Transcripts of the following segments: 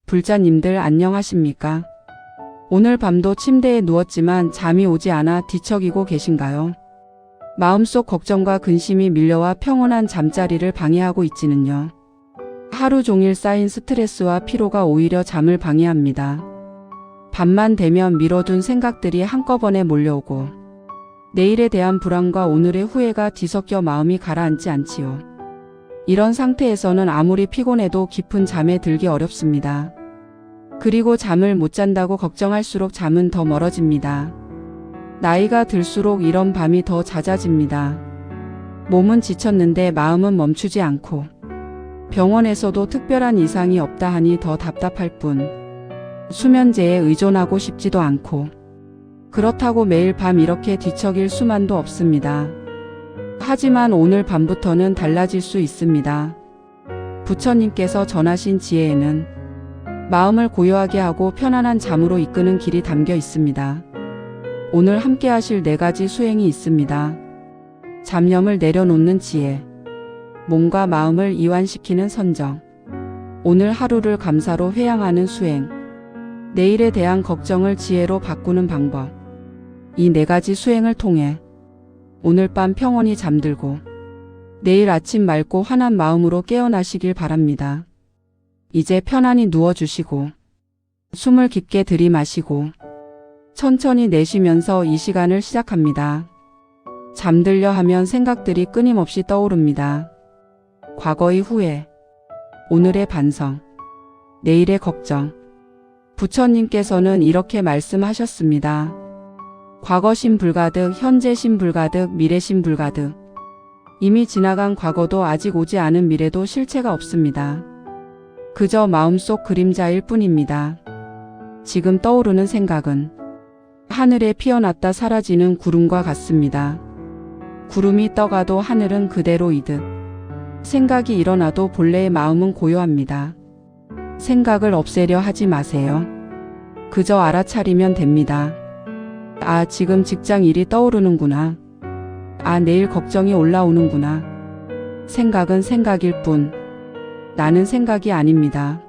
불자님들 안녕하십니까? 오늘 밤도 침대에 누웠지만 잠이 오지 않아 뒤척이고 계신가요? 마음속 걱정과 근심이 밀려와 평온한 잠자리를 방해하고 있지는요. 하루 종일 쌓인 스트레스와 피로가 오히려 잠을 방해합니다. 밤만 되면 미뤄둔 생각들이 한꺼번에 몰려오고 내일에 대한 불안과 오늘의 후회가 뒤섞여 마음이 가라앉지 않지요. 이런 상태에서는 아무리 피곤해도 깊은 잠에 들기 어렵습니다. 그리고 잠을 못 잔다고 걱정할수록 잠은 더 멀어집니다. 나이가 들수록 이런 밤이 더 잦아집니다. 몸은 지쳤는데 마음은 멈추지 않고 병원에서도 특별한 이상이 없다 하니 더 답답할 뿐 수면제에 의존하고 싶지도 않고 그렇다고 매일 밤 이렇게 뒤척일 수만도 없습니다. 하지만 오늘 밤부터는 달라질 수 있습니다. 부처님께서 전하신 지혜에는 마음을 고요하게 하고 편안한 잠으로 이끄는 길이 담겨 있습니다. 오늘 함께 하실 4가지 수행이 있습니다. 잡념을 내려놓는 지혜, 몸과 마음을 이완시키는 선정, 오늘 하루를 감사로 회양하는 수행, 내일에 대한 걱정을 지혜로 바꾸는 방법. 이 4가지 수행을 통해 오늘 밤 평온히 잠들고 내일 아침 맑고 환한 마음으로 깨어나시길 바랍니다. 이제 편안히 누워주시고 숨을 깊게 들이마시고 천천히 내쉬면서 이 시간을 시작합니다. 잠들려 하면 생각들이 끊임없이 떠오릅니다. 과거의 후회, 오늘의 반성, 내일의 걱정. 부처님께서는 이렇게 말씀하셨습니다. 과거심 불가득, 현재심 불가득, 미래심 불가득. 이미 지나간 과거도 아직 오지 않은 미래도 실체가 없습니다. 그저 마음속 그림자일 뿐입니다. 지금 떠오르는 생각은 하늘에 피어났다 사라지는 구름과 같습니다. 구름이 떠가도 하늘은 그대로이듯 생각이 일어나도 본래의 마음은 고요합니다. 생각을 없애려 하지 마세요. 그저 알아차리면 됩니다. 아, 지금 직장 일이 떠오르는구나. 아, 내일 걱정이 올라오는구나. 생각은 생각일 뿐 나는 생각이 아닙니다.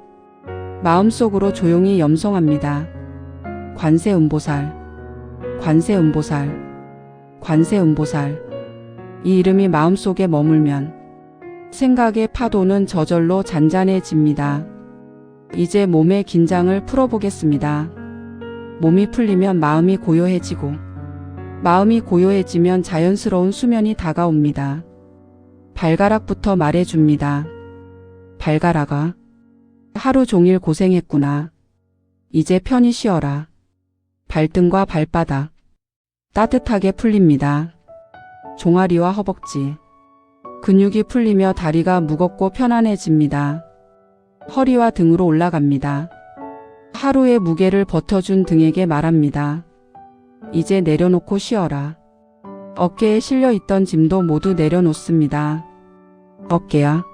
마음속으로 조용히 염송합니다. 관세음보살, 관세음보살, 관세음보살. 이 이름이 마음속에 머물면 생각의 파도는 저절로 잔잔해집니다. 이제 몸의 긴장을 풀어보겠습니다. 몸이 풀리면 마음이 고요해지고 마음이 고요해지면 자연스러운 수면이 다가옵니다. 발가락부터 말해줍니다. 발가락아, 하루 종일 고생했구나. 이제 편히 쉬어라. 발등과 발바닥 따뜻하게 풀립니다. 종아리와 허벅지 근육이 풀리며 다리가 무겁고 편안해집니다. 허리와 등으로 올라갑니다. 하루의 무게를 버텨준 등에게 말합니다. 이제 내려놓고 쉬어라. 어깨에 실려있던 짐도 모두 내려놓습니다. 어깨야,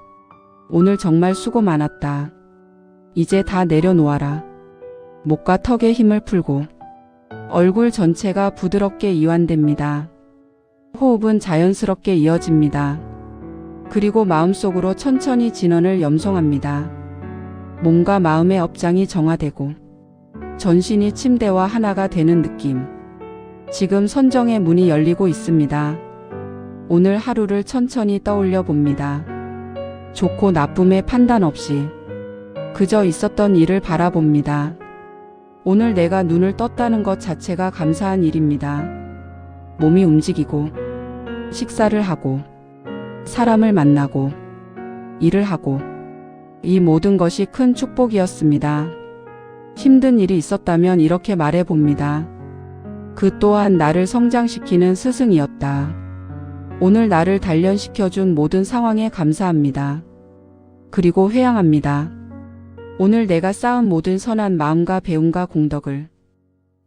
오늘 정말 수고 많았다. 이제 다 내려놓아라. 목과 턱에 힘을 풀고 얼굴 전체가 부드럽게 이완됩니다. 호흡은 자연스럽게 이어집니다. 그리고 마음속으로 천천히 진원을 염송합니다. 몸과 마음의 업장이 정화되고 전신이 침대와 하나가 되는 느낌. 지금 선정의 문이 열리고 있습니다. 오늘 하루를 천천히 떠올려 봅니다. 좋고 나쁨의 판단 없이 그저 있었던 일을 바라봅니다. 오늘 내가 눈을 떴다는 것 자체가 감사한 일입니다. 몸이 움직이고 식사를 하고 사람을 만나고 일을 하고 이 모든 것이 큰 축복이었습니다. 힘든 일이 있었다면 이렇게 말해봅니다. 그 또한 나를 성장시키는 스승이었다. 오늘 나를 단련시켜준 모든 상황에 감사합니다. 그리고 회양합니다. 오늘 내가 쌓은 모든 선한 마음과 배움과 공덕을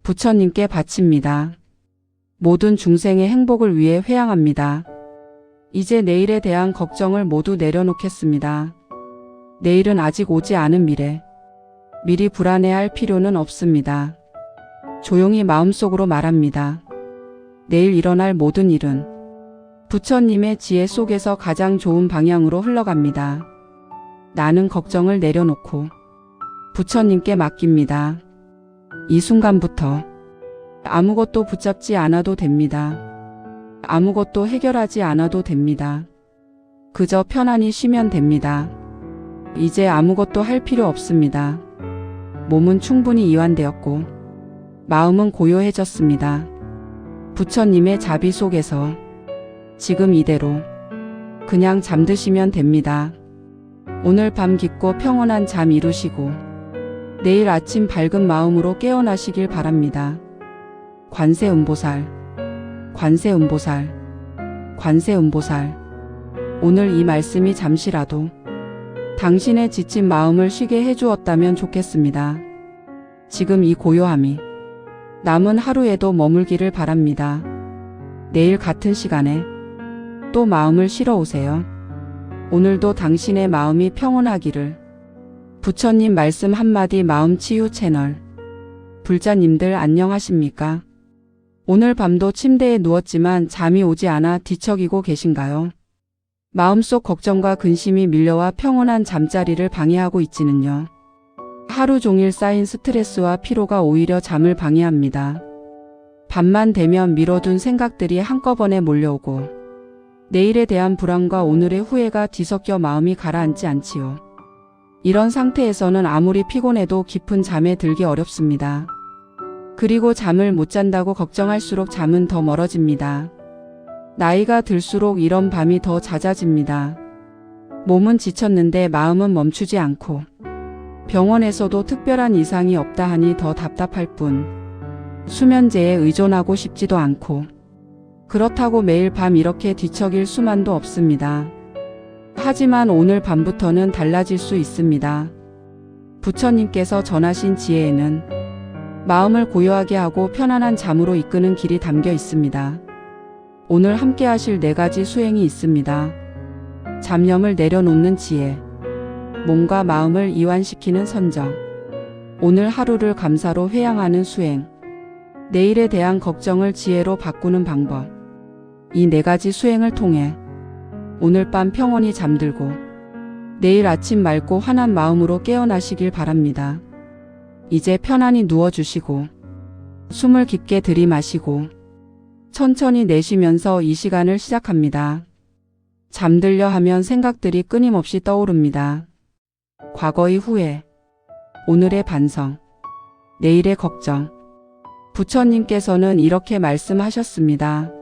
부처님께 바칩니다. 모든 중생의 행복을 위해 회양합니다. 이제 내일에 대한 걱정을 모두 내려놓겠습니다. 내일은 아직 오지 않은 미래. 미리 불안해할 필요는 없습니다. 조용히 마음속으로 말합니다. 내일 일어날 모든 일은 부처님의 지혜 속에서 가장 좋은 방향으로 흘러갑니다. 나는 걱정을 내려놓고 부처님께 맡깁니다. 이 순간부터 아무것도 붙잡지 않아도 됩니다. 아무것도 해결하지 않아도 됩니다. 그저 편안히 쉬면 됩니다. 이제 아무것도 할 필요 없습니다. 몸은 충분히 이완되었고 마음은 고요해졌습니다. 부처님의 자비 속에서 지금 이대로 그냥 잠드시면 됩니다. 오늘 밤 깊고 평온한 잠 이루시고 내일 아침 밝은 마음으로 깨어나시길 바랍니다. 관세음보살, 관세음보살, 관세음보살. 오늘 이 말씀이 잠시라도 당신의 지친 마음을 쉬게 해주었다면 좋겠습니다. 지금 이 고요함이 남은 하루에도 머물기를 바랍니다. 내일 같은 시간에 또 마음을 실어 오세요. 오늘도 당신의 마음이 평온하기를. 부처님 말씀 한마디 마음치유 채널. 불자님들 안녕하십니까? 오늘 밤도 침대에 누웠지만 잠이 오지 않아 뒤척이고 계신가요? 마음속 걱정과 근심이 밀려와 평온한 잠자리를 방해하고 있지는요. 하루 종일 쌓인 스트레스와 피로가 오히려 잠을 방해합니다. 밤만 되면 미뤄둔 생각들이 한꺼번에 몰려오고 내일에 대한 불안과 오늘의 후회가 뒤섞여 마음이 가라앉지 않지요. 이런 상태에서는 아무리 피곤해도 깊은 잠에 들기 어렵습니다. 그리고 잠을 못 잔다고 걱정할수록 잠은 더 멀어집니다. 나이가 들수록 이런 밤이 더 잦아집니다. 몸은 지쳤는데 마음은 멈추지 않고 병원에서도 특별한 이상이 없다 하니 더 답답할 뿐 수면제에 의존하고 싶지도 않고 그렇다고 매일 밤 이렇게 뒤척일 수만도 없습니다. 하지만 오늘 밤부터는 달라질 수 있습니다. 부처님께서 전하신 지혜에는 마음을 고요하게 하고 편안한 잠으로 이끄는 길이 담겨 있습니다. 오늘 함께 하실 4가지 수행이 있습니다. 잡념을 내려놓는 지혜, 몸과 마음을 이완시키는 선정, 오늘 하루를 감사로 회양하는 수행, 내일에 대한 걱정을 지혜로 바꾸는 방법. 이 4가지 수행을 통해 오늘 밤 평온히 잠들고 내일 아침 맑고 환한 마음으로 깨어나시길 바랍니다. 이제 편안히 누워주시고 숨을 깊게 들이마시고 천천히 내쉬면서 이 시간을 시작합니다. 잠들려 하면 생각들이 끊임없이 떠오릅니다. 과거의 후회, 오늘의 반성, 내일의 걱정. 부처님께서는 이렇게 말씀하셨습니다.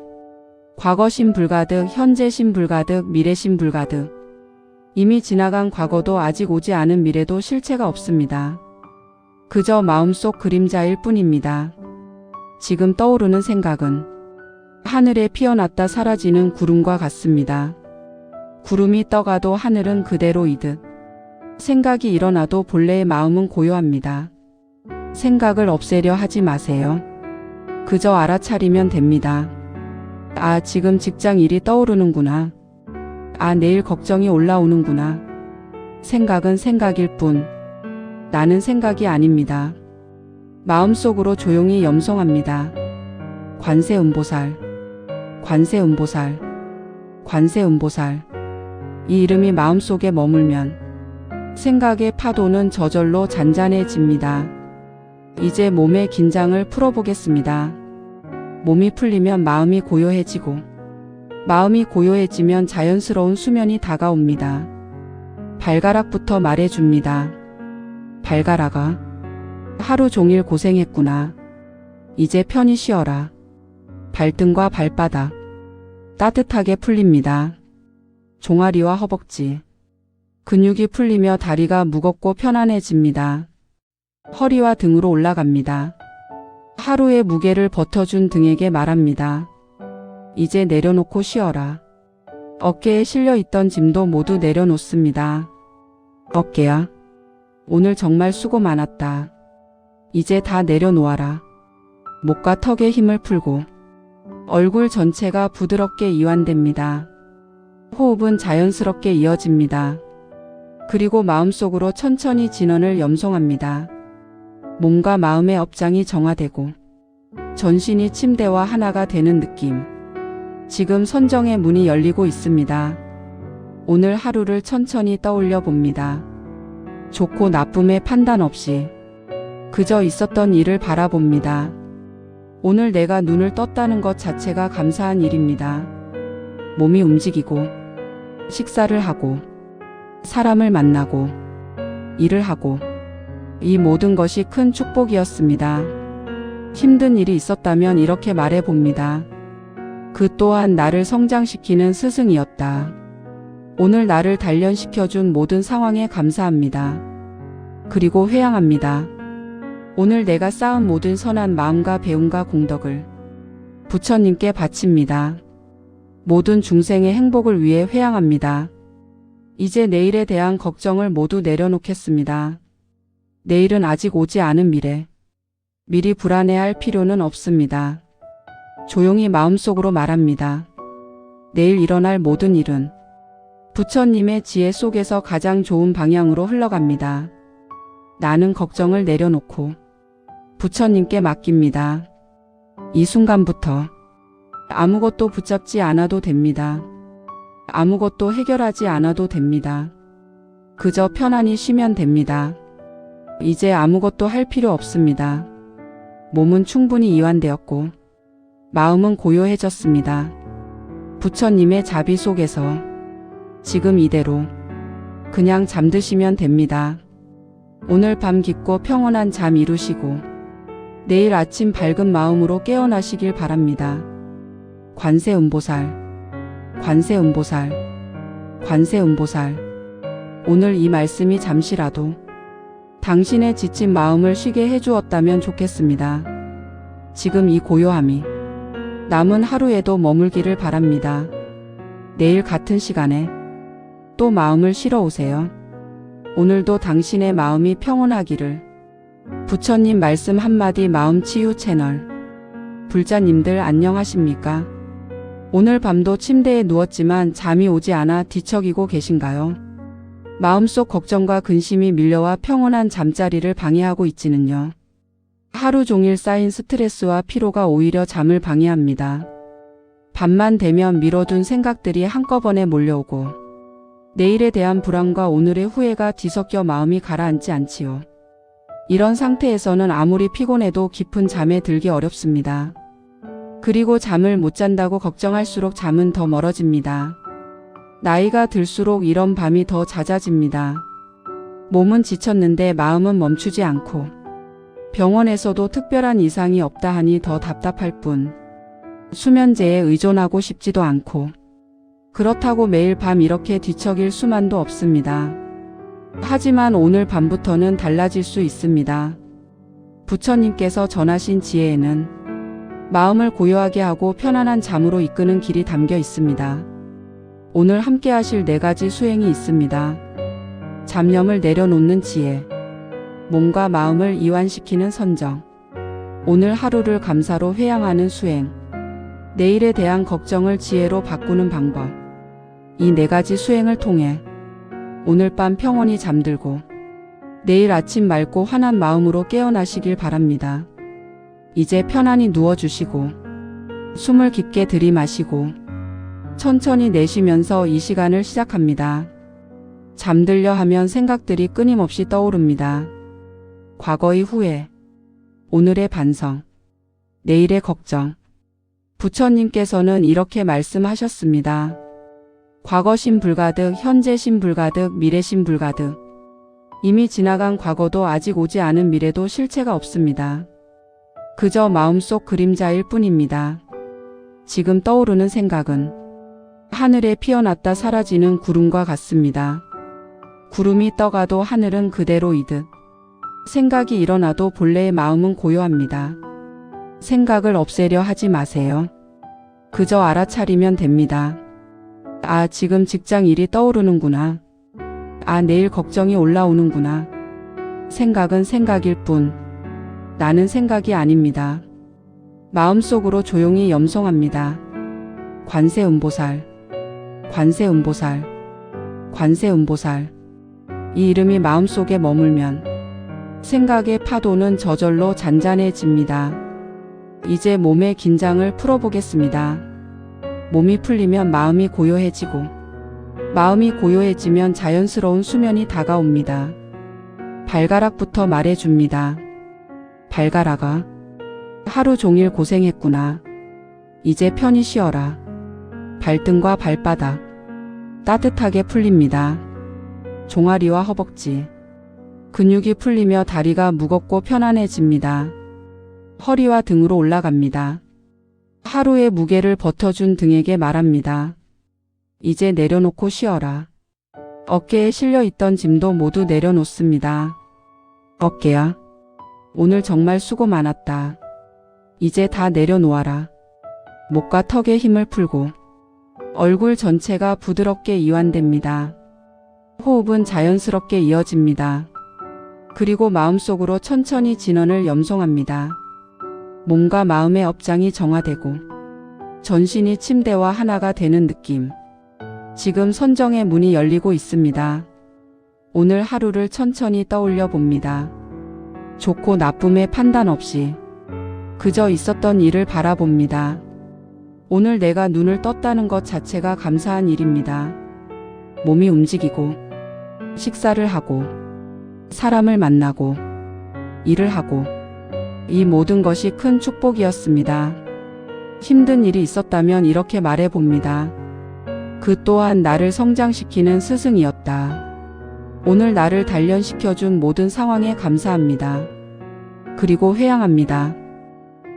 과거심 불가득, 현재심 불가득, 미래심 불가득. 이미 지나간 과거도 아직 오지 않은 미래도 실체가 없습니다. 그저 마음속 그림자일 뿐입니다. 지금 떠오르는 생각은 하늘에 피어났다 사라지는 구름과 같습니다. 구름이 떠가도 하늘은 그대로이듯 생각이 일어나도 본래의 마음은 고요합니다. 생각을 없애려 하지 마세요. 그저 알아차리면 됩니다. 아, 지금 직장 일이 떠오르는구나. 아, 내일 걱정이 올라오는구나. 생각은 생각일 뿐 나는 생각이 아닙니다. 마음속으로 조용히 염송합니다. 관세음보살, 관세음보살, 관세음보살. 이 이름이 마음속에 머물면 생각의 파도는 저절로 잔잔해집니다. 이제 몸의 긴장을 풀어보겠습니다. 몸이 풀리면 마음이 고요해지고 마음이 고요해지면 자연스러운 수면이 다가옵니다. 발가락부터 말해줍니다. 발가락아, 하루 종일 고생했구나. 이제 편히 쉬어라. 발등과 발바닥 따뜻하게 풀립니다. 종아리와 허벅지 근육이 풀리며 다리가 무겁고 편안해집니다. 허리와 등으로 올라갑니다. 하루의 무게를 버텨준 등에게 말합니다. 이제 내려놓고 쉬어라. 어깨에 실려있던 짐도 모두 내려놓습니다. 어깨야, 오늘 정말 수고 많았다. 이제 다 내려놓아라. 목과 턱에 힘을 풀고 얼굴 전체가 부드럽게 이완됩니다. 호흡은 자연스럽게 이어집니다. 그리고 마음속으로 천천히 진원을 염송합니다. 몸과 마음의 업장이 정화되고 전신이 침대와 하나가 되는 느낌. 지금 선정의 문이 열리고 있습니다. 오늘 하루를 천천히 떠올려 봅니다. 좋고 나쁨의 판단 없이 그저 있었던 일을 바라봅니다. 오늘 내가 눈을 떴다는 것 자체가 감사한 일입니다. 몸이 움직이고 식사를 하고 사람을 만나고 일을 하고 이 모든 것이 큰 축복이었습니다. 힘든 일이 있었다면 이렇게 말해 봅니다. 그 또한 나를 성장시키는 스승이었다. 오늘 나를 단련시켜준 모든 상황에 감사합니다. 그리고 회양합니다. 오늘 내가 쌓은 모든 선한 마음과 배움과 공덕을 부처님께 바칩니다. 모든 중생의 행복을 위해 회양합니다. 이제 내일에 대한 걱정을 모두 내려놓겠습니다. 내일은 아직 오지 않은 미래. 미리 불안해할 필요는 없습니다. 조용히 마음속으로 말합니다. 내일 일어날 모든 일은 부처님의 지혜 속에서 가장 좋은 방향으로 흘러갑니다. 나는 걱정을 내려놓고 부처님께 맡깁니다. 이 순간부터 아무것도 붙잡지 않아도 됩니다. 아무것도 해결하지 않아도 됩니다. 그저 편안히 쉬면 됩니다. 이제 아무것도 할 필요 없습니다. 몸은 충분히 이완되었고 마음은 고요해졌습니다. 부처님의 자비 속에서 지금 이대로 그냥 잠드시면 됩니다. 오늘 밤 깊고 평온한 잠 이루시고 내일 아침 밝은 마음으로 깨어나시길 바랍니다. 관세음보살, 관세음보살, 관세음보살. 오늘 이 말씀이 잠시라도 당신의 지친 마음을 쉬게 해주었다면 좋겠습니다. 지금 이 고요함이 남은 하루에도 머물기를 바랍니다. 내일 같은 시간에 또 마음을 실어 오세요. 오늘도 당신의 마음이 평온하기를. 부처님 말씀 한마디 마음치유 채널. 불자님들 안녕하십니까? 오늘 밤도 침대에 누웠지만 잠이 오지 않아 뒤척이고 계신가요? 마음속 걱정과 근심이 밀려와 평온한 잠자리를 방해하고 있지는요. 하루 종일 쌓인 스트레스와 피로가 오히려 잠을 방해합니다. 밤만 되면 미뤄둔 생각들이 한꺼번에 몰려오고 내일에 대한 불안과 오늘의 후회가 뒤섞여 마음이 가라앉지 않지요. 이런 상태에서는 아무리 피곤해도 깊은 잠에 들기 어렵습니다. 그리고 잠을 못 잔다고 걱정할수록 잠은 더 멀어집니다. 나이가 들수록 이런 밤이 더 잦아집니다. 몸은 지쳤는데 마음은 멈추지 않고 병원에서도 특별한 이상이 없다 하니 더 답답할 뿐 수면제에 의존하고 싶지도 않고 그렇다고 매일 밤 이렇게 뒤척일 수만도 없습니다. 하지만 오늘 밤부터는 달라질 수 있습니다. 부처님께서 전하신 지혜에는 마음을 고요하게 하고 편안한 잠으로 이끄는 길이 담겨 있습니다. 오늘 함께 하실 4가지 수행이 있습니다. 잡념을 내려놓는 지혜, 몸과 마음을 이완시키는 선정, 오늘 하루를 감사로 회양하는 수행, 내일에 대한 걱정을 지혜로 바꾸는 방법. 이 4가지 수행을 통해 오늘 밤 평온히 잠들고 내일 아침 맑고 환한 마음으로 깨어나시길 바랍니다. 이제 편안히 누워주시고 숨을 깊게 들이마시고 천천히 내쉬면서 이 시간을 시작합니다. 잠들려 하면 생각들이 끊임없이 떠오릅니다. 과거의 후회, 오늘의 반성, 내일의 걱정. 부처님께서는 이렇게 말씀하셨습니다. 과거심 불가득, 현재심 불가득, 미래심 불가득. 이미 지나간 과거도 아직 오지 않은 미래도 실체가 없습니다. 그저 마음속 그림자일 뿐입니다. 지금 떠오르는 생각은 하늘에 피어났다 사라지는 구름과 같습니다. 구름이 떠가도 하늘은 그대로이듯 생각이 일어나도 본래의 마음은 고요합니다. 생각을 없애려 하지 마세요. 그저 알아차리면 됩니다. 아, 지금 직장 일이 떠오르는구나. 아, 내일 걱정이 올라오는구나. 생각은 생각일 뿐 나는 생각이 아닙니다. 마음속으로 조용히 염송합니다. 관세음보살, 관세음보살, 관세음보살. 이 이름이 마음속에 머물면 생각의 파도는 저절로 잔잔해집니다. 이제 몸의 긴장을 풀어보겠습니다. 몸이 풀리면 마음이 고요해지고 마음이 고요해지면 자연스러운 수면이 다가옵니다. 발가락부터 말해줍니다. 발가락아, 하루 종일 고생했구나. 이제 편히 쉬어라. 발등과 발바닥 따뜻하게 풀립니다. 종아리와 허벅지 근육이 풀리며 다리가 무겁고 편안해집니다. 허리와 등으로 올라갑니다. 하루의 무게를 버텨준 등에게 말합니다. 이제 내려놓고 쉬어라. 어깨에 실려있던 짐도 모두 내려놓습니다. 어깨야, 오늘 정말 수고 많았다. 이제 다 내려놓아라. 목과 턱에 힘을 풀고 얼굴 전체가 부드럽게 이완됩니다. 호흡은 자연스럽게 이어집니다. 그리고 마음속으로 천천히 진원을 염송합니다. 몸과 마음의 업장이 정화되고 전신이 침대와 하나가 되는 느낌. 지금 선정의 문이 열리고 있습니다. 오늘 하루를 천천히 떠올려 봅니다. 좋고 나쁨의 판단 없이 그저 있었던 일을 바라봅니다. 오늘 내가 눈을 떴다는 것 자체가 감사한 일입니다. 몸이 움직이고 식사를 하고 사람을 만나고 일을 하고 이 모든 것이 큰 축복이었습니다. 힘든 일이 있었다면 이렇게 말해봅니다. 그 또한 나를 성장시키는 스승이었다. 오늘 나를 단련시켜준 모든 상황에 감사합니다. 그리고 회양합니다.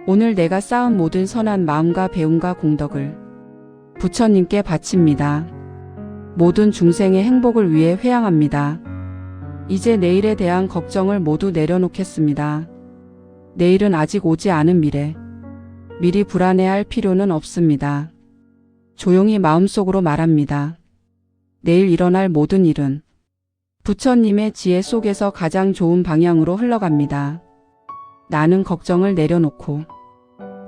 오늘 내가 쌓은 모든 선한 마음과 배움과 공덕을 부처님께 바칩니다. 모든 중생의 행복을 위해 회양합니다. 이제 내일에 대한 걱정을 모두 내려놓겠습니다. 내일은 아직 오지 않은 미래. 미리 불안해할 필요는 없습니다. 조용히 마음속으로 말합니다. 내일 일어날 모든 일은 부처님의 지혜 속에서 가장 좋은 방향으로 흘러갑니다. 나는 걱정을 내려놓고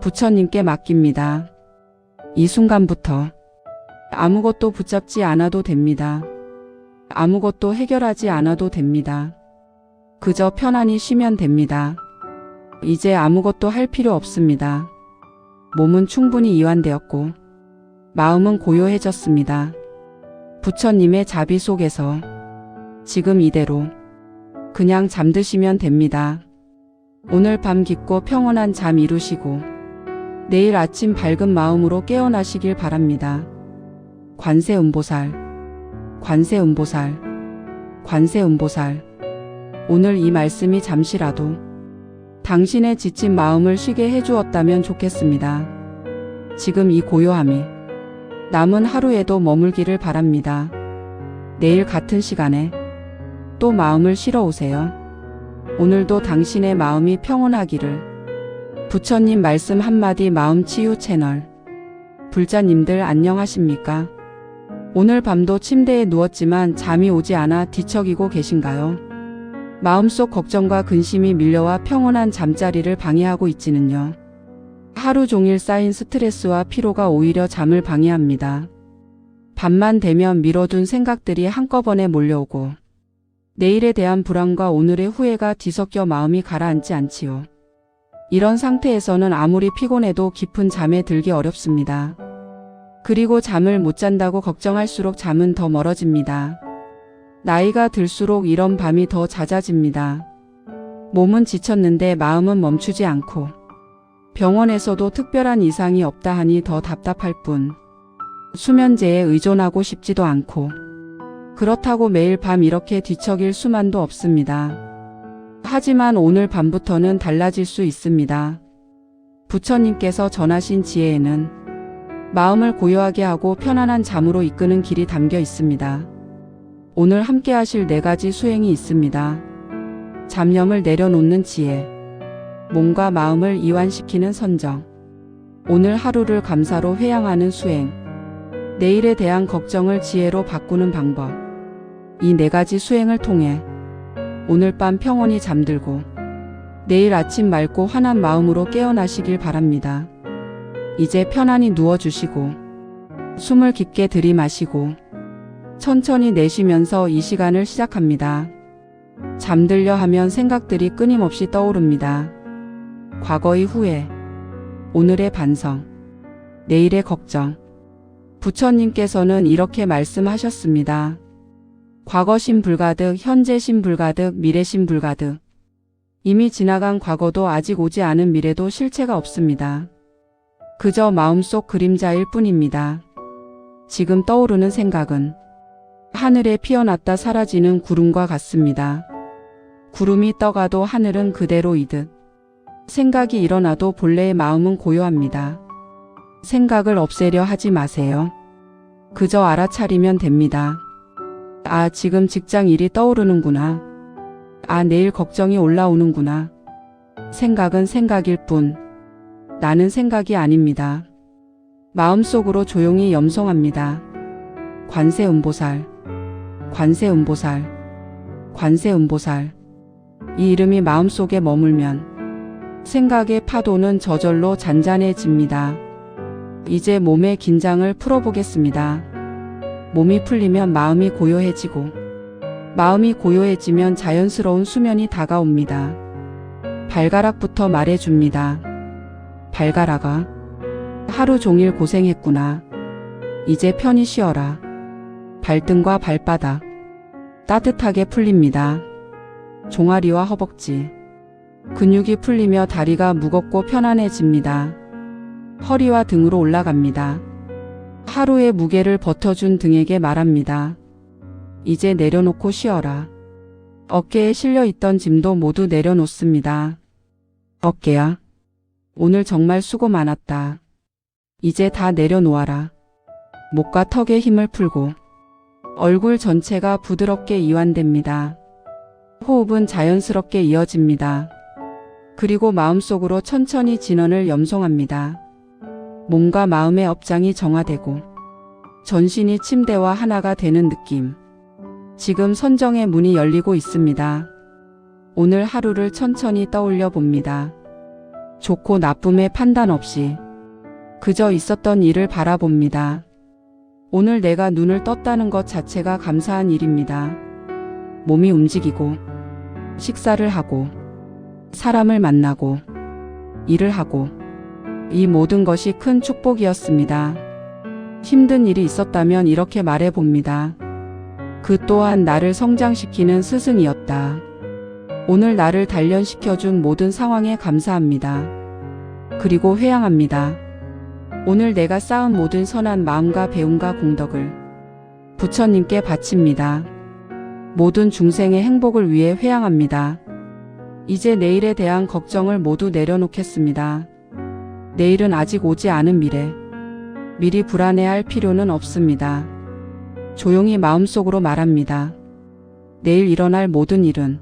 부처님께 맡깁니다. 이 순간부터 아무것도 붙잡지 않아도 됩니다. 아무것도 해결하지 않아도 됩니다. 그저 편안히 쉬면 됩니다. 이제 아무것도 할 필요 없습니다. 몸은 충분히 이완되었고 마음은 고요해졌습니다. 부처님의 자비 속에서 지금 이대로 그냥 잠드시면 됩니다. 오늘 밤 깊고 평온한 잠 이루시고 내일 아침 밝은 마음으로 깨어나시길 바랍니다. 관세음보살, 관세음보살, 관세음보살. 오늘 이 말씀이 잠시라도 당신의 지친 마음을 쉬게 해주었다면 좋겠습니다. 지금 이 고요함이 남은 하루에도 머물기를 바랍니다. 내일 같은 시간에 또 마음을 실어 오세요. 오늘도 당신의 마음이 평온하기를. 부처님 말씀 한마디 마음치유 채널. 불자님들 안녕하십니까? 오늘 밤도 침대에 누웠지만 잠이 오지 않아 뒤척이고 계신가요? 마음속 걱정과 근심이 밀려와 평온한 잠자리를 방해하고 있지는요. 하루 종일 쌓인 스트레스와 피로가 오히려 잠을 방해합니다. 밤만 되면 미뤄둔 생각들이 한꺼번에 몰려오고 내일에 대한 불안과 오늘의 후회가 뒤섞여 마음이 가라앉지 않지요. 이런 상태에서는 아무리 피곤해도 깊은 잠에 들기 어렵습니다. 그리고 잠을 못 잔다고 걱정할수록 잠은 더 멀어집니다. 나이가 들수록 이런 밤이 더 잦아집니다. 몸은 지쳤는데 마음은 멈추지 않고 병원에서도 특별한 이상이 없다 하니 더 답답할 뿐 수면제에 의존하고 싶지도 않고 그렇다고 매일 밤 이렇게 뒤척일 수만도 없습니다. 하지만 오늘 밤부터는 달라질 수 있습니다. 부처님께서 전하신 지혜에는 마음을 고요하게 하고 편안한 잠으로 이끄는 길이 담겨 있습니다. 오늘 함께 하실 4가지 수행이 있습니다. 잡념을 내려놓는 지혜, 몸과 마음을 이완시키는 선정, 오늘 하루를 감사로 회양하는 수행, 내일에 대한 걱정을 지혜로 바꾸는 방법. 이 4가지 수행을 통해 오늘 밤 평온히 잠들고 내일 아침 맑고 환한 마음으로 깨어나시길 바랍니다. 이제 편안히 누워주시고 숨을 깊게 들이마시고 천천히 내쉬면서 이 시간을 시작합니다. 잠들려 하면 생각들이 끊임없이 떠오릅니다. 과거의 후회, 오늘의 반성, 내일의 걱정. 부처님께서는 이렇게 말씀하셨습니다. 과거심 불가득, 현재심 불가득, 미래심 불가득. 이미 지나간 과거도 아직 오지 않은 미래도 실체가 없습니다. 그저 마음속 그림자일 뿐입니다. 지금 떠오르는 생각은 하늘에 피어났다 사라지는 구름과 같습니다. 구름이 떠가도 하늘은 그대로이듯 생각이 일어나도 본래의 마음은 고요합니다. 생각을 없애려 하지 마세요. 그저 알아차리면 됩니다. 아, 지금 직장 일이 떠오르는구나. 아, 내일 걱정이 올라오는구나. 생각은 생각일 뿐 나는 생각이 아닙니다. 마음속으로 조용히 염송합니다. 관세음보살, 관세음보살, 관세음보살. 이 이름이 마음속에 머물면 생각의 파도는 저절로 잔잔해집니다. 이제 몸의 긴장을 풀어보겠습니다. 몸이 풀리면 마음이 고요해지고 마음이 고요해지면 자연스러운 수면이 다가옵니다. 발가락부터 말해줍니다. 발가락아, 하루 종일 고생했구나. 이제 편히 쉬어라. 발등과 발바닥 따뜻하게 풀립니다. 종아리와 허벅지 근육이 풀리며 다리가 무겁고 편안해집니다. 허리와 등으로 올라갑니다. 하루의 무게를 버텨준 등에게 말합니다. 이제 내려놓고 쉬어라. 어깨에 실려있던 짐도 모두 내려놓습니다. 어깨야, 오늘 정말 수고 많았다. 이제 다 내려놓아라. 목과 턱에 힘을 풀고 얼굴 전체가 부드럽게 이완됩니다. 호흡은 자연스럽게 이어집니다. 그리고 마음속으로 천천히 진원을 염송합니다. 몸과 마음의 업장이 정화되고 전신이 침대와 하나가 되는 느낌. 지금 선정의 문이 열리고 있습니다. 오늘 하루를 천천히 떠올려 봅니다. 좋고 나쁨의 판단 없이 그저 있었던 일을 바라봅니다. 오늘 내가 눈을 떴다는 것 자체가 감사한 일입니다. 몸이 움직이고 식사를 하고 사람을 만나고 일을 하고 이 모든 것이 큰 축복이었습니다. 힘든 일이 있었다면 이렇게 말해봅니다. 그 또한 나를 성장시키는 스승이었다. 오늘 나를 단련시켜준 모든 상황에 감사합니다. 그리고 회양합니다. 오늘 내가 쌓은 모든 선한 마음과 배움과 공덕을 부처님께 바칩니다. 모든 중생의 행복을 위해 회양합니다. 이제 내일에 대한 걱정을 모두 내려놓겠습니다. 내일은 아직 오지 않은 미래. 미리 불안해할 필요는 없습니다. 조용히 마음속으로 말합니다. 내일 일어날 모든 일은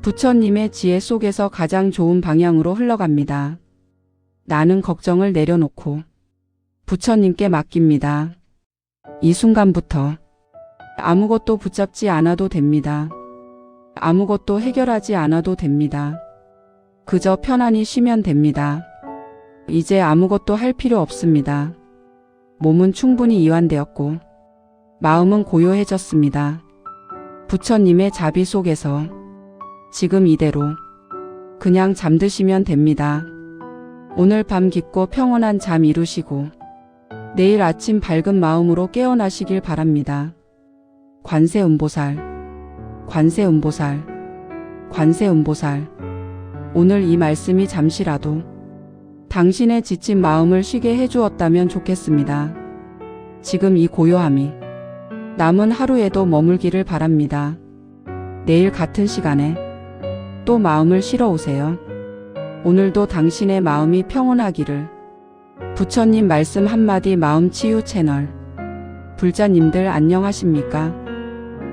부처님의 지혜 속에서 가장 좋은 방향으로 흘러갑니다. 나는 걱정을 내려놓고 부처님께 맡깁니다. 이 순간부터 아무것도 붙잡지 않아도 됩니다. 아무것도 해결하지 않아도 됩니다. 그저 편안히 쉬면 됩니다. 이제 아무것도 할 필요 없습니다. 몸은 충분히 이완되었고 마음은 고요해졌습니다. 부처님의 자비 속에서 지금 이대로 그냥 잠드시면 됩니다. 오늘 밤 깊고 평온한 잠 이루시고 내일 아침 밝은 마음으로 깨어나시길 바랍니다. 관세음보살, 관세음보살, 관세음보살. 오늘 이 말씀이 잠시라도 당신의 지친 마음을 쉬게 해주었다면 좋겠습니다. 지금 이 고요함이 남은 하루에도 머물기를 바랍니다. 내일 같은 시간에 또 마음을 실어 오세요. 오늘도 당신의 마음이 평온하기를. 부처님 말씀 한마디 마음치유 채널. 불자님들 안녕하십니까?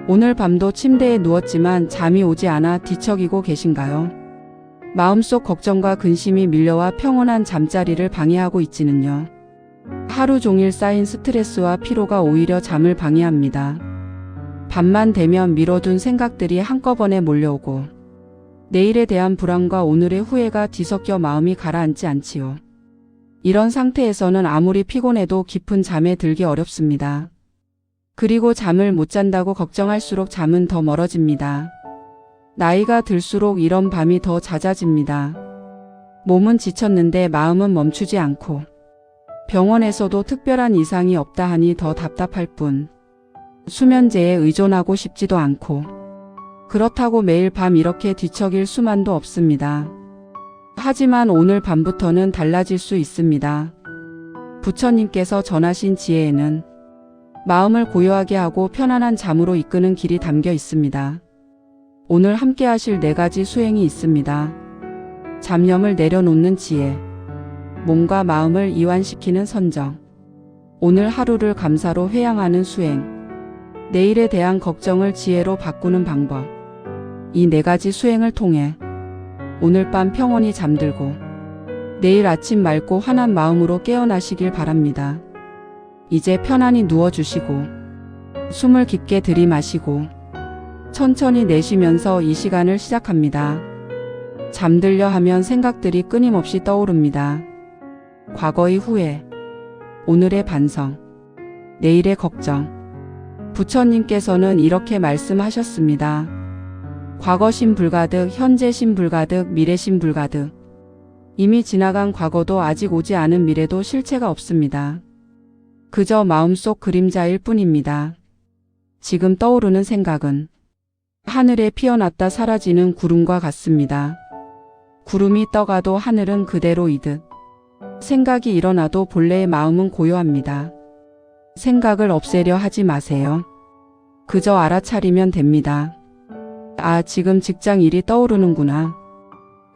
오늘 밤도 침대에 누웠지만 잠이 오지 않아 뒤척이고 계신가요? 마음속 걱정과 근심이 밀려와 평온한 잠자리를 방해하고 있지는요. 하루 종일 쌓인 스트레스와 피로가 오히려 잠을 방해합니다. 밤만 되면 미뤄둔 생각들이 한꺼번에 몰려오고 내일에 대한 불안과 오늘의 후회가 뒤섞여 마음이 가라앉지 않지요. 이런 상태에서는 아무리 피곤해도 깊은 잠에 들기 어렵습니다. 그리고 잠을 못 잔다고 걱정할수록 잠은 더 멀어집니다. 나이가 들수록 이런 밤이 더 잦아집니다. 몸은 지쳤는데 마음은 멈추지 않고 병원에서도 특별한 이상이 없다 하니 더 답답할 뿐 수면제에 의존하고 싶지도 않고 그렇다고 매일 밤 이렇게 뒤척일 수만도 없습니다. 하지만 오늘 밤부터는 달라질 수 있습니다. 부처님께서 전하신 지혜에는 마음을 고요하게 하고 편안한 잠으로 이끄는 길이 담겨 있습니다. 오늘 함께 하실 4가지 수행이 있습니다. 잡념을 내려놓는 지혜, 몸과 마음을 이완시키는 선정, 오늘 하루를 감사로 회양하는 수행, 내일에 대한 걱정을 지혜로 바꾸는 방법. 이 4가지 수행을 통해 오늘 밤 평온히 잠들고 내일 아침 맑고 환한 마음으로 깨어나시길 바랍니다. 이제 편안히 누워주시고 숨을 깊게 들이마시고 천천히 내쉬면서 이 시간을 시작합니다. 잠들려 하면 생각들이 끊임없이 떠오릅니다. 과거의 후회, 오늘의 반성, 내일의 걱정. 부처님께서는 이렇게 말씀하셨습니다. 과거심 불가득, 현재심 불가득, 미래심 불가득. 이미 지나간 과거도 아직 오지 않은 미래도 실체가 없습니다. 그저 마음속 그림자일 뿐입니다. 지금 떠오르는 생각은 하늘에 피어났다 사라지는 구름과 같습니다. 구름이 떠가도 하늘은 그대로이듯 생각이 일어나도 본래의 마음은 고요합니다. 생각을 없애려 하지 마세요. 그저 알아차리면 됩니다. 아, 지금 직장 일이 떠오르는구나.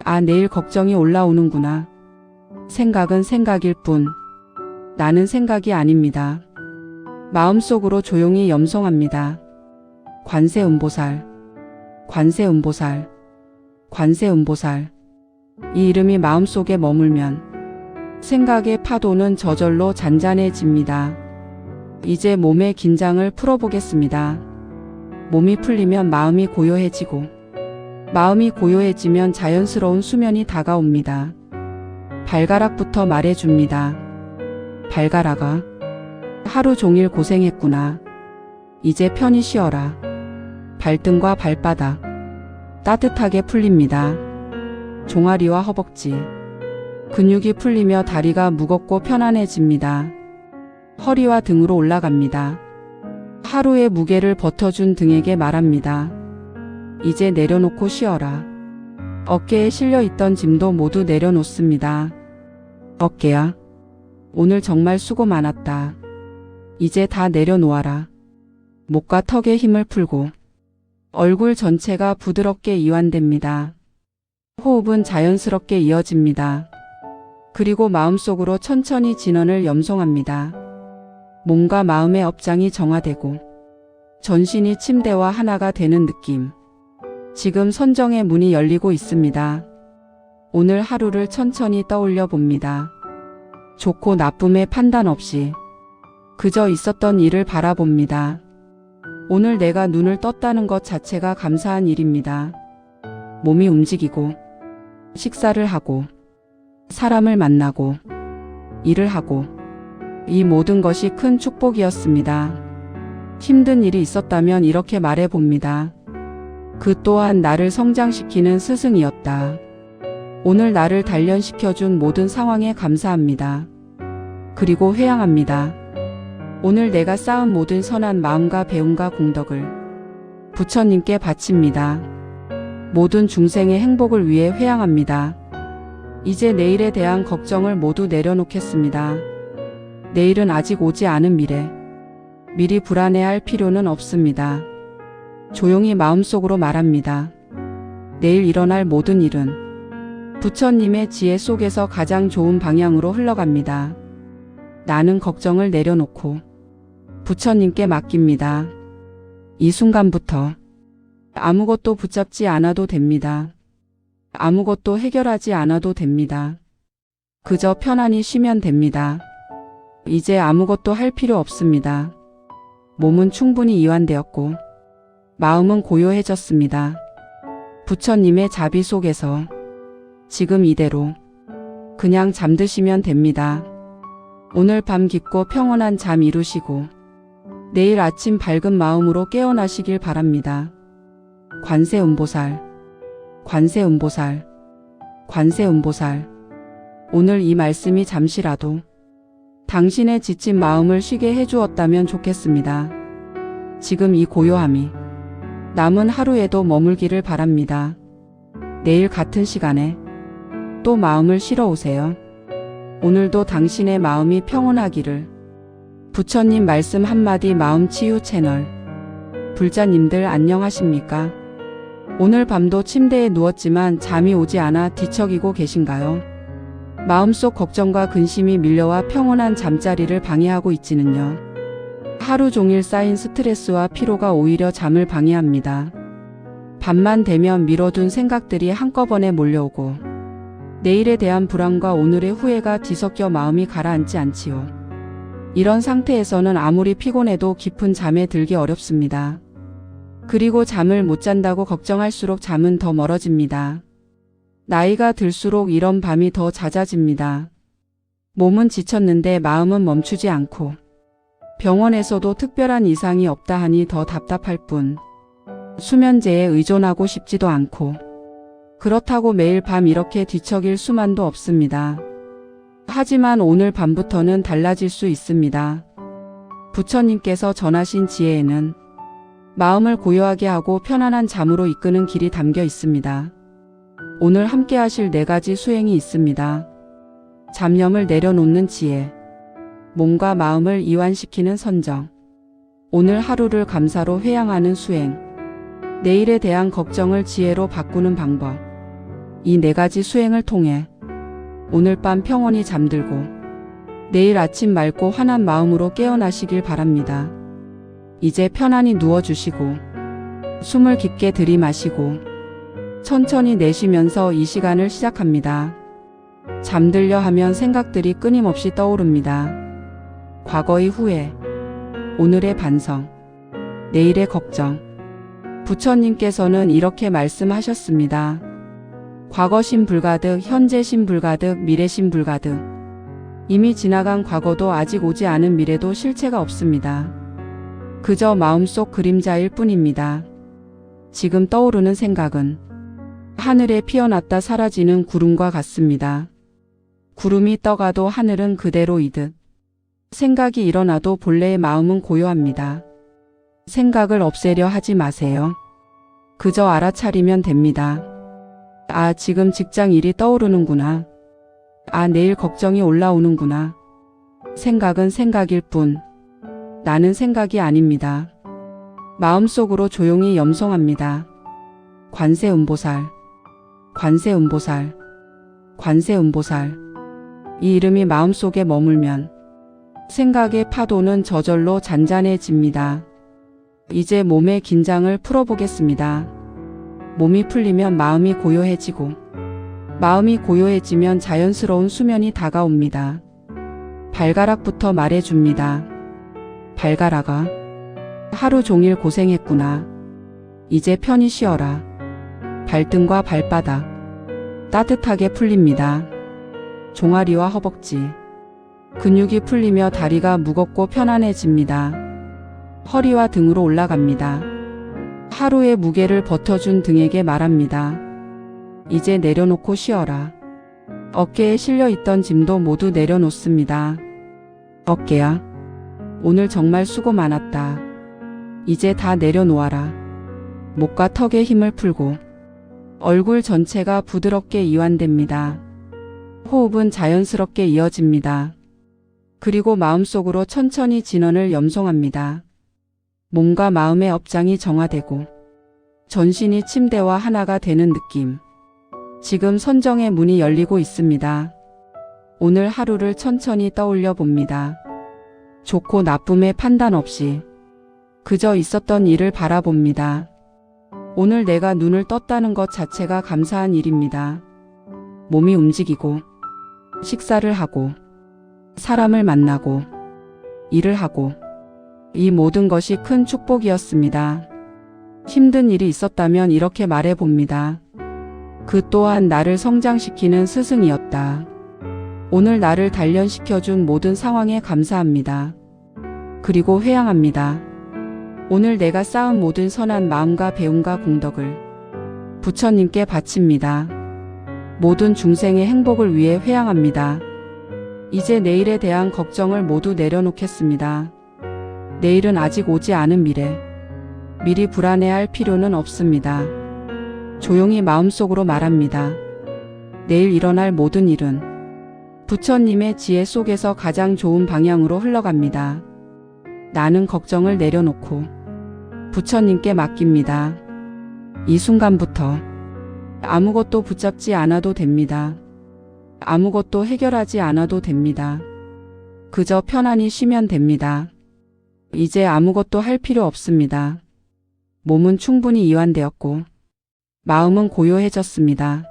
아, 내일 걱정이 올라오는구나. 생각은 생각일 뿐 나는 생각이 아닙니다. 마음속으로 조용히 염송합니다. 관세음보살, 관세음보살, 관세음보살. 이 이름이 마음속에 머물면 생각의 파도는 저절로 잔잔해집니다. 이제 몸의 긴장을 풀어보겠습니다. 몸이 풀리면 마음이 고요해지고 마음이 고요해지면 자연스러운 수면이 다가옵니다. 발가락부터 말해줍니다. 발가락아, 하루 종일 고생했구나. 이제 편히 쉬어라. 발등과 발바닥 따뜻하게 풀립니다. 종아리와 허벅지 근육이 풀리며 다리가 무겁고 편안해집니다. 허리와 등으로 올라갑니다. 하루의 무게를 버텨준 등에게 말합니다. 이제 내려놓고 쉬어라. 어깨에 실려있던 짐도 모두 내려놓습니다. 어깨야, 오늘 정말 수고 많았다. 이제 다 내려놓아라. 목과 턱에 힘을 풀고 얼굴 전체가 부드럽게 이완됩니다. 호흡은 자연스럽게 이어집니다. 그리고 마음속으로 천천히 진원을 염송합니다. 몸과 마음의 업장이 정화되고 전신이 침대와 하나가 되는 느낌. 지금 선정의 문이 열리고 있습니다. 오늘 하루를 천천히 떠올려 봅니다. 좋고 나쁨의 판단 없이 그저 있었던 일을 바라봅니다. 오늘 내가 눈을 떴다는 것 자체가 감사한 일입니다. 몸이 움직이고 식사를 하고 사람을 만나고 일을 하고 이 모든 것이 큰 축복이었습니다. 힘든 일이 있었다면 이렇게 말해봅니다. 그 또한 나를 성장시키는 스승이었다. 오늘 나를 단련시켜준 모든 상황에 감사합니다. 그리고 회양합니다. 오늘 내가 쌓은 모든 선한 마음과 배움과 공덕을 부처님께 바칩니다. 모든 중생의 행복을 위해 회양합니다. 이제 내일에 대한 걱정을 모두 내려놓겠습니다. 내일은 아직 오지 않은 미래. 미리 불안해할 필요는 없습니다. 조용히 마음속으로 말합니다. 내일 일어날 모든 일은 부처님의 지혜 속에서 가장 좋은 방향으로 흘러갑니다. 나는 걱정을 내려놓고 부처님께 맡깁니다. 이 순간부터 아무것도 붙잡지 않아도 됩니다. 아무것도 해결하지 않아도 됩니다. 그저 편안히 쉬면 됩니다. 이제 아무것도 할 필요 없습니다. 몸은 충분히 이완되었고 마음은 고요해졌습니다. 부처님의 자비 속에서 지금 이대로 그냥 잠드시면 됩니다. 오늘 밤 깊고 평온한 잠 이루시고 내일 아침 밝은 마음으로 깨어나시길 바랍니다. 관세음보살, 관세음보살, 관세음보살. 오늘 이 말씀이 잠시라도 당신의 지친 마음을 쉬게 해주었다면 좋겠습니다. 지금 이 고요함이 남은 하루에도 머물기를 바랍니다. 내일 같은 시간에 또 마음을 실어 오세요. 오늘도 당신의 마음이 평온하기를. 부처님 말씀 한마디 마음치유 채널. 불자님들 안녕하십니까? 오늘 밤도 침대에 누웠지만 잠이 오지 않아 뒤척이고 계신가요? 마음속 걱정과 근심이 밀려와 평온한 잠자리를 방해하고 있지는요. 하루 종일 쌓인 스트레스와 피로가 오히려 잠을 방해합니다. 밤만 되면 미뤄둔 생각들이 한꺼번에 몰려오고 내일에 대한 불안과 오늘의 후회가 뒤섞여 마음이 가라앉지 않지요. 이런 상태에서는 아무리 피곤해도 깊은 잠에 들기 어렵습니다. 그리고 잠을 못 잔다고 걱정할수록 잠은 더 멀어집니다. 나이가 들수록 이런 밤이 더 잦아집니다. 몸은 지쳤는데 마음은 멈추지 않고 병원에서도 특별한 이상이 없다 하니 더 답답할 뿐 수면제에 의존하고 싶지도 않고 그렇다고 매일 밤 이렇게 뒤척일 수만도 없습니다. 하지만 오늘 밤부터는 달라질 수 있습니다. 부처님께서 전하신 지혜에는 마음을 고요하게 하고 편안한 잠으로 이끄는 길이 담겨 있습니다. 오늘 함께 하실 4가지 수행이 있습니다. 잡념을 내려놓는 지혜, 몸과 마음을 이완시키는 선정, 오늘 하루를 감사로 회양하는 수행, 내일에 대한 걱정을 지혜로 바꾸는 방법. 이 4가지 수행을 통해 오늘 밤 평온히 잠들고 내일 아침 맑고 환한 마음으로 깨어나시길 바랍니다. 이제 편안히 누워주시고 숨을 깊게 들이마시고 천천히 내쉬면서 이 시간을 시작합니다. 잠들려 하면 생각들이 끊임없이 떠오릅니다. 과거의 후회, 오늘의 반성, 내일의 걱정. 부처님께서는 이렇게 말씀하셨습니다. 과거심 불가득, 현재심 불가득, 미래심 불가득. 이미 지나간 과거도 아직 오지 않은 미래도 실체가 없습니다. 그저 마음속 그림자일 뿐입니다. 지금 떠오르는 생각은 하늘에 피어났다 사라지는 구름과 같습니다. 구름이 떠가도 하늘은 그대로이듯 생각이 일어나도 본래의 마음은 고요합니다. 생각을 없애려 하지 마세요. 그저 알아차리면 됩니다. 아, 지금 직장 일이 떠오르는구나. 아, 내일 걱정이 올라오는구나. 생각은 생각일 뿐 나는 생각이 아닙니다. 마음속으로 조용히 염송합니다. 관세음보살, 관세음보살, 관세음보살. 이 이름이 마음속에 머물면 생각의 파도는 저절로 잔잔해집니다. 이제 몸의 긴장을 풀어보겠습니다. 몸이 풀리면 마음이 고요해지고 마음이 고요해지면 자연스러운 수면이 다가옵니다. 발가락부터 말해줍니다. 발가락아, 하루 종일 고생했구나. 이제 편히 쉬어라. 발등과 발바닥 따뜻하게 풀립니다. 종아리와 허벅지 근육이 풀리며 다리가 무겁고 편안해집니다. 허리와 등으로 올라갑니다. 하루의 무게를 버텨준 등에게 말합니다. 이제 내려놓고 쉬어라. 어깨에 실려있던 짐도 모두 내려놓습니다. 어깨야, 오늘 정말 수고 많았다. 이제 다 내려놓아라. 목과 턱에 힘을 풀고 얼굴 전체가 부드럽게 이완됩니다. 호흡은 자연스럽게 이어집니다. 그리고 마음속으로 천천히 진원을 염송합니다. 몸과 마음의 업장이 정화되고 전신이 침대와 하나가 되는 느낌. 지금 선정의 문이 열리고 있습니다. 오늘 하루를 천천히 떠올려 봅니다. 좋고 나쁨의 판단 없이 그저 있었던 일을 바라봅니다. 오늘 내가 눈을 떴다는 것 자체가 감사한 일입니다. 몸이 움직이고 식사를 하고 사람을 만나고 일을 하고 이 모든 것이 큰 축복이었습니다. 힘든 일이 있었다면 이렇게 말해봅니다. 그 또한 나를 성장시키는 스승이었다. 오늘 나를 단련시켜준 모든 상황에 감사합니다. 그리고 회양합니다. 오늘 내가 쌓은 모든 선한 마음과 배움과 공덕을 부처님께 바칩니다. 모든 중생의 행복을 위해 회양합니다. 이제 내일에 대한 걱정을 모두 내려놓겠습니다. 내일은 아직 오지 않은 미래, 미리 불안해할 필요는 없습니다. 조용히 마음속으로 말합니다. 내일 일어날 모든 일은 부처님의 지혜 속에서 가장 좋은 방향으로 흘러갑니다. 나는 걱정을 내려놓고 부처님께 맡깁니다. 이 순간부터 아무것도 붙잡지 않아도 됩니다. 아무것도 해결하지 않아도 됩니다. 그저 편안히 쉬면 됩니다. 이제 아무것도 할 필요 없습니다. 몸은 충분히 이완되었고 마음은 고요해졌습니다.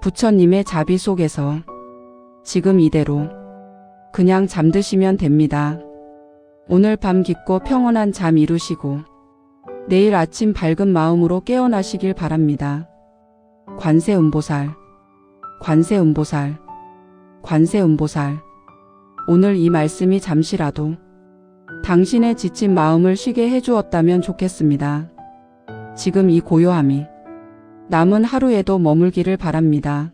부처님의 자비 속에서 지금 이대로 그냥 잠드시면 됩니다. 오늘 밤 깊고 평온한 잠 이루시고 내일 아침 밝은 마음으로 깨어나시길 바랍니다. 관세음보살, 관세음보살, 관세음보살. 오늘 이 말씀이 잠시라도 당신의 지친 마음을 쉬게 해주었다면 좋겠습니다. 지금 이 고요함이 남은 하루에도 머물기를 바랍니다.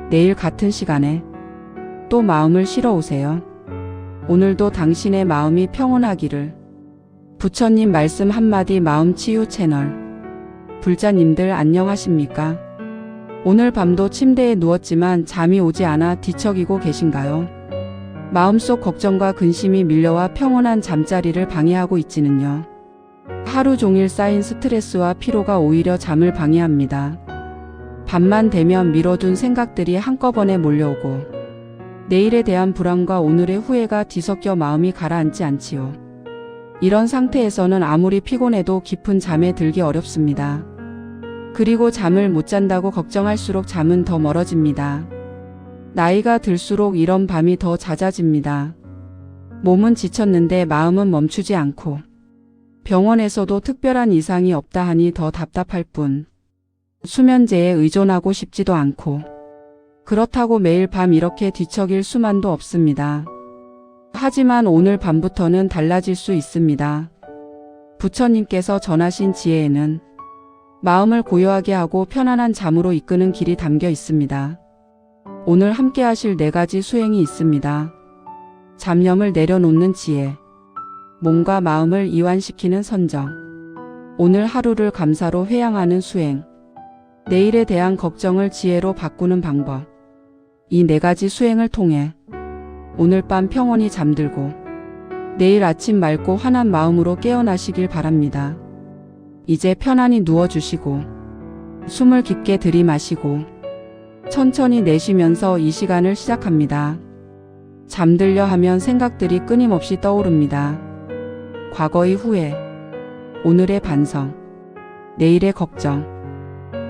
내일 같은 시간에 또 마음을 실어 오세요. 오늘도 당신의 마음이 평온하기를. 부처님 말씀 한마디 마음치유 채널. 불자님들 안녕하십니까? 오늘 밤도 침대에 누웠지만 잠이 오지 않아 뒤척이고 계신가요? 마음속 걱정과 근심이 밀려와 평온한 잠자리를 방해하고 있지는요. 하루 종일 쌓인 스트레스와 피로가 오히려 잠을 방해합니다. 밤만 되면 미뤄둔 생각들이 한꺼번에 몰려오고 내일에 대한 불안과 오늘의 후회가 뒤섞여 마음이 가라앉지 않지요. 이런 상태에서는 아무리 피곤해도 깊은 잠에 들기 어렵습니다. 그리고 잠을 못 잔다고 걱정할수록 잠은 더 멀어집니다. 나이가 들수록 이런 밤이 더 잦아집니다. 몸은 지쳤는데 마음은 멈추지 않고 병원에서도 특별한 이상이 없다 하니 더 답답할 뿐 수면제에 의존하고 싶지도 않고 그렇다고 매일 밤 이렇게 뒤척일 수만도 없습니다. 하지만 오늘 밤부터는 달라질 수 있습니다. 부처님께서 전하신 지혜에는 마음을 고요하게 하고 편안한 잠으로 이끄는 길이 담겨 있습니다. 오늘 함께 하실 4가지 수행이 있습니다. 잡념을 내려놓는 지혜, 몸과 마음을 이완시키는 선정, 오늘 하루를 감사로 회양하는 수행, 내일에 대한 걱정을 지혜로 바꾸는 방법. 이 4가지 수행을 통해 오늘 밤 평온히 잠들고 내일 아침 맑고 환한 마음으로 깨어나시길 바랍니다. 이제 편안히 누워주시고 숨을 깊게 들이마시고 천천히 내쉬면서 이 시간을 시작합니다. 잠들려 하면 생각들이 끊임없이 떠오릅니다. 과거의 후회, 오늘의 반성, 내일의 걱정.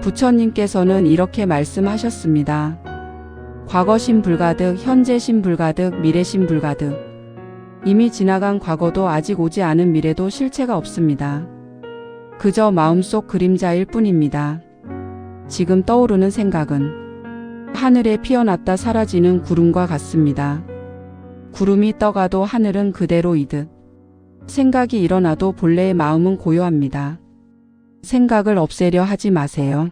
부처님께서는 이렇게 말씀하셨습니다. 과거심 불가득, 현재심 불가득, 미래심 불가득. 이미 지나간 과거도 아직 오지 않은 미래도 실체가 없습니다. 그저 마음속 그림자일 뿐입니다. 지금 떠오르는 생각은 하늘에 피어났다 사라지는 구름과 같습니다. 구름이 떠가도 하늘은 그대로이듯 생각이 일어나도 본래의 마음은 고요합니다. 생각을 없애려 하지 마세요.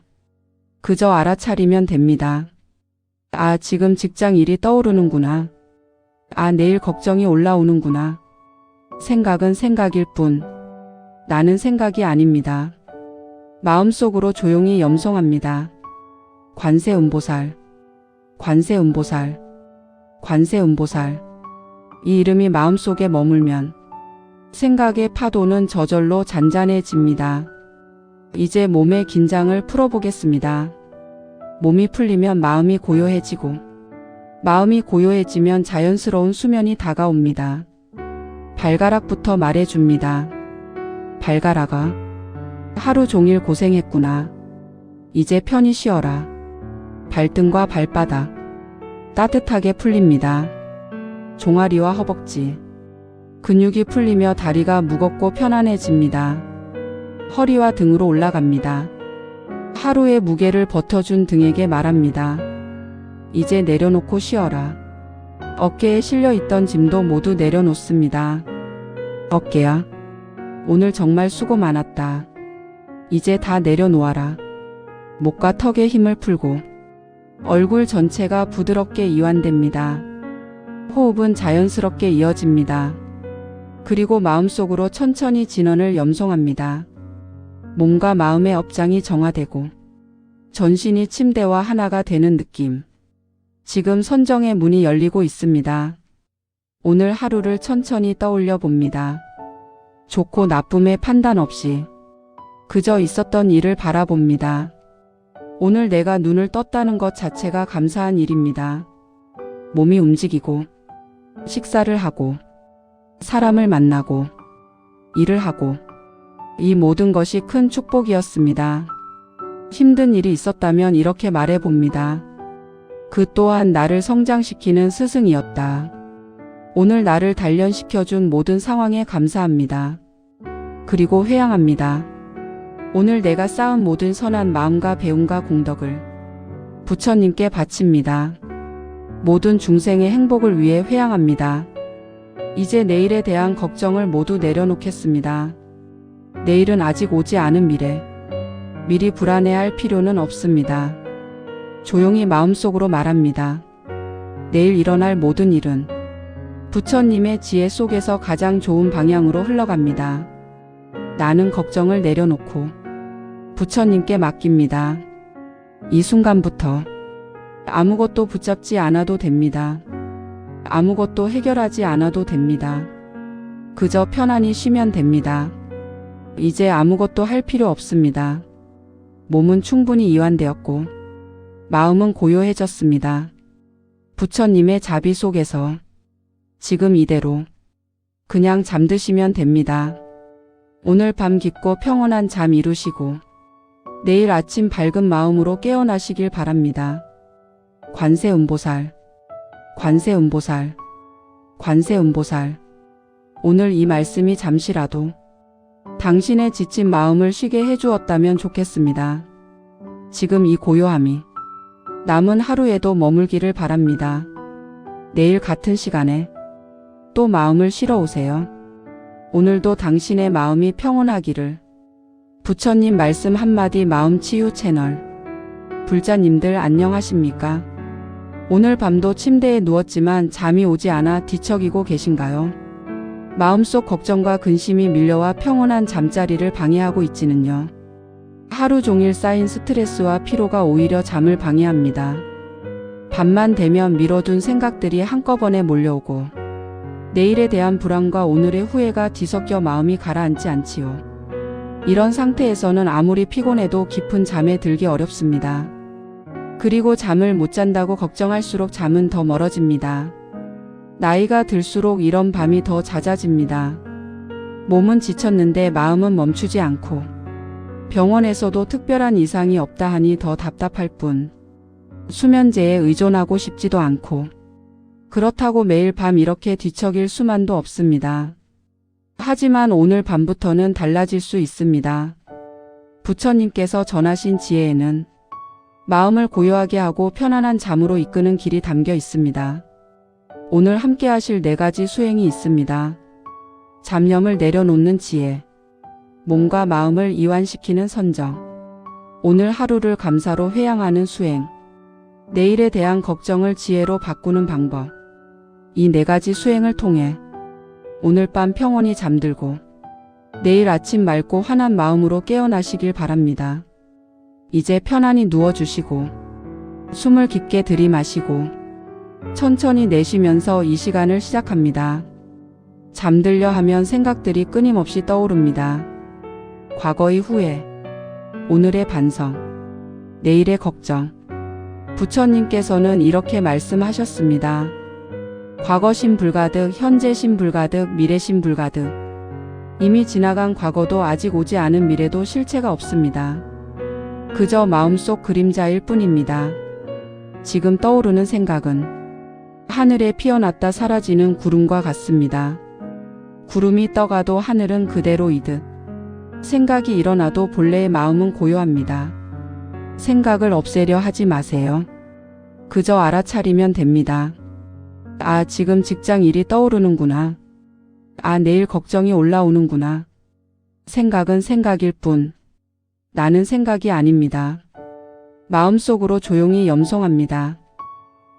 그저 알아차리면 됩니다. 아, 지금 직장 일이 떠오르는구나. 아, 내일 걱정이 올라오는구나. 생각은 생각일 뿐 나는 생각이 아닙니다. 마음속으로 조용히 염송합니다. 관세음보살, 관세음보살, 관세음보살. 이 이름이 마음속에 머물면 생각의 파도는 저절로 잔잔해집니다. 이제 몸의 긴장을 풀어보겠습니다. 몸이 풀리면 마음이 고요해지고 마음이 고요해지면 자연스러운 수면이 다가옵니다. 발가락부터 말해줍니다. 발가락아, 하루 종일 고생했구나. 이제 편히 쉬어라. 발등과 발바닥 따뜻하게 풀립니다. 종아리와 허벅지 근육이 풀리며 다리가 무겁고 편안해집니다. 허리와 등으로 올라갑니다. 하루의 무게를 버텨준 등에게 말합니다. 이제 내려놓고 쉬어라. 어깨에 실려있던 짐도 모두 내려놓습니다. 어깨야, 오늘 정말 수고 많았다. 이제 다 내려놓아라. 목과 턱에 힘을 풀고 얼굴 전체가 부드럽게 이완됩니다. 호흡은 자연스럽게 이어집니다. 그리고 마음속으로 천천히 진원을 염송합니다. 몸과 마음의 업장이 정화되고 전신이 침대와 하나가 되는 느낌. 지금 선정의 문이 열리고 있습니다. 오늘 하루를 천천히 떠올려 봅니다. 좋고 나쁨의 판단 없이 그저 있었던 일을 바라봅니다. 오늘 내가 눈을 떴다는 것 자체가 감사한 일입니다. 몸이 움직이고 식사를 하고 사람을 만나고 일을 하고 이 모든 것이 큰 축복이었습니다. 힘든 일이 있었다면 이렇게 말해봅니다. 그 또한 나를 성장시키는 스승이었다. 오늘 나를 단련시켜준 모든 상황에 감사합니다. 그리고 회양합니다. 오늘 내가 쌓은 모든 선한 마음과 배움과 공덕을 부처님께 바칩니다. 모든 중생의 행복을 위해 회양합니다. 이제 내일에 대한 걱정을 모두 내려놓겠습니다. 내일은 아직 오지 않은 미래. 미리 불안해할 필요는 없습니다. 조용히 마음속으로 말합니다. 내일 일어날 모든 일은 부처님의 지혜 속에서 가장 좋은 방향으로 흘러갑니다. 나는 걱정을 내려놓고 부처님께 맡깁니다. 이 순간부터 아무것도 붙잡지 않아도 됩니다. 아무것도 해결하지 않아도 됩니다. 그저 편안히 쉬면 됩니다. 이제 아무것도 할 필요 없습니다. 몸은 충분히 이완되었고 마음은 고요해졌습니다. 부처님의 자비 속에서 지금 이대로 그냥 잠드시면 됩니다. 오늘 밤 깊고 평온한 잠 이루시고 내일 아침 밝은 마음으로 깨어나시길 바랍니다. 관세음보살, 관세음보살, 관세음보살. 오늘 이 말씀이 잠시라도 당신의 지친 마음을 쉬게 해주었다면 좋겠습니다. 지금 이 고요함이 남은 하루에도 머물기를 바랍니다. 내일 같은 시간에 또 마음을 실어 오세요. 오늘도 당신의 마음이 평온하기를. 부처님 말씀 한마디 마음치유 채널. 불자님들 안녕하십니까? 오늘 밤도 침대에 누웠지만 잠이 오지 않아 뒤척이고 계신가요? 마음속 걱정과 근심이 밀려와 평온한 잠자리를 방해하고 있지는요. 하루 종일 쌓인 스트레스와 피로가 오히려 잠을 방해합니다. 밤만 되면 미뤄둔 생각들이 한꺼번에 몰려오고 내일에 대한 불안과 오늘의 후회가 뒤섞여 마음이 가라앉지 않지요. 이런 상태에서는 아무리 피곤해도 깊은 잠에 들기 어렵습니다. 그리고 잠을 못 잔다고 걱정할수록 잠은 더 멀어집니다. 나이가 들수록 이런 밤이 더 잦아집니다. 몸은 지쳤는데 마음은 멈추지 않고 병원에서도 특별한 이상이 없다 하니 더 답답할 뿐 수면제에 의존하고 싶지도 않고 그렇다고 매일 밤 이렇게 뒤척일 수만도 없습니다. 하지만 오늘 밤부터는 달라질 수 있습니다. 부처님께서 전하신 지혜에는 마음을 고요하게 하고 편안한 잠으로 이끄는 길이 담겨 있습니다. 오늘 함께 하실 4가지 수행이 있습니다. 잡념을 내려놓는 지혜, 몸과 마음을 이완시키는 선정, 오늘 하루를 감사로 회양하는 수행, 내일에 대한 걱정을 지혜로 바꾸는 방법. 이 4가지 수행을 통해 오늘 밤 평온히 잠들고 내일 아침 맑고 환한 마음으로 깨어나시길 바랍니다. 이제 편안히 누워주시고 숨을 깊게 들이마시고 천천히 내쉬면서 이 시간을 시작합니다. 잠들려 하면 생각들이 끊임없이 떠오릅니다. 과거의 후회, 오늘의 반성, 내일의 걱정. 부처님께서는 이렇게 말씀하셨습니다. 과거심 불가득, 현재심 불가득, 미래심 불가득. 이미 지나간 과거도 아직 오지 않은 미래도 실체가 없습니다. 그저 마음속 그림자일 뿐입니다. 지금 떠오르는 생각은 하늘에 피어났다 사라지는 구름과 같습니다. 구름이 떠가도 하늘은 그대로이듯 생각이 일어나도 본래의 마음은 고요합니다. 생각을 없애려 하지 마세요. 그저 알아차리면 됩니다. 아, 지금 직장 일이 떠오르는구나. 아, 내일 걱정이 올라오는구나. 생각은 생각일 뿐 나는 생각이 아닙니다. 마음속으로 조용히 염송합니다.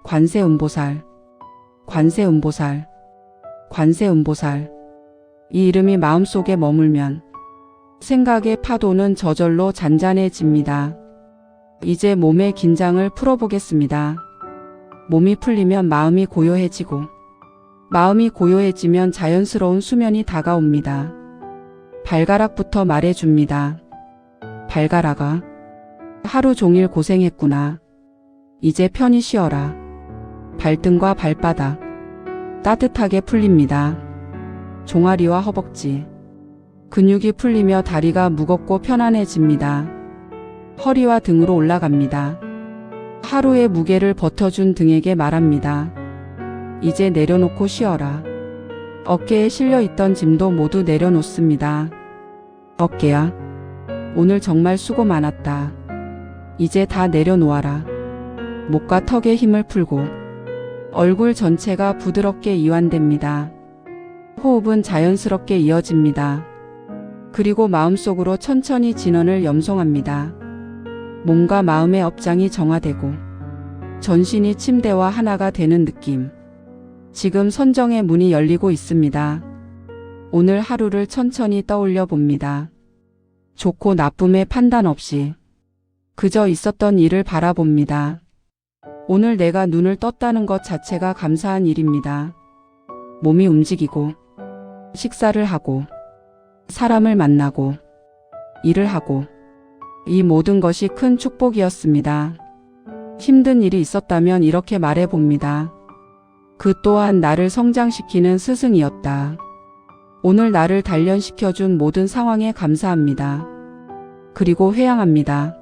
관세음보살, 관세음보살, 관세음보살. 이 이름이 마음속에 머물면 생각의 파도는 저절로 잔잔해집니다. 이제 몸의 긴장을 풀어보겠습니다. 몸이 풀리면 마음이 고요해지고, 마음이 고요해지면 자연스러운 수면이 다가옵니다. 발가락부터 말해줍니다. 발가락아, 하루 종일 고생했구나. 이제 편히 쉬어라. 발등과 발바닥 따뜻하게 풀립니다. 종아리와 허벅지 근육이 풀리며 다리가 무겁고 편안해집니다. 허리와 등으로 올라갑니다. 하루의 무게를 버텨준 등에게 말합니다. 이제 내려놓고 쉬어라. 어깨에 실려있던 짐도 모두 내려놓습니다. 어깨야, 오늘 정말 수고 많았다. 이제 다 내려놓아라. 목과 턱에 힘을 풀고 얼굴 전체가 부드럽게 이완됩니다. 호흡은 자연스럽게 이어집니다. 그리고 마음속으로 천천히 진원을 염송합니다. 몸과 마음의 업장이 정화되고 전신이 침대와 하나가 되는 느낌. 지금 선정의 문이 열리고 있습니다. 오늘 하루를 천천히 떠올려 봅니다. 좋고 나쁨의 판단 없이 그저 있었던 일을 바라봅니다. 오늘 내가 눈을 떴다는 것 자체가 감사한 일입니다. 몸이 움직이고 식사를 하고 사람을 만나고 일을 하고 이 모든 것이 큰 축복이었습니다. 힘든 일이 있었다면 이렇게 말해봅니다. 그 또한 나를 성장시키는 스승이었다. 오늘 나를 단련시켜준 모든 상황에 감사합니다. 그리고 회양합니다.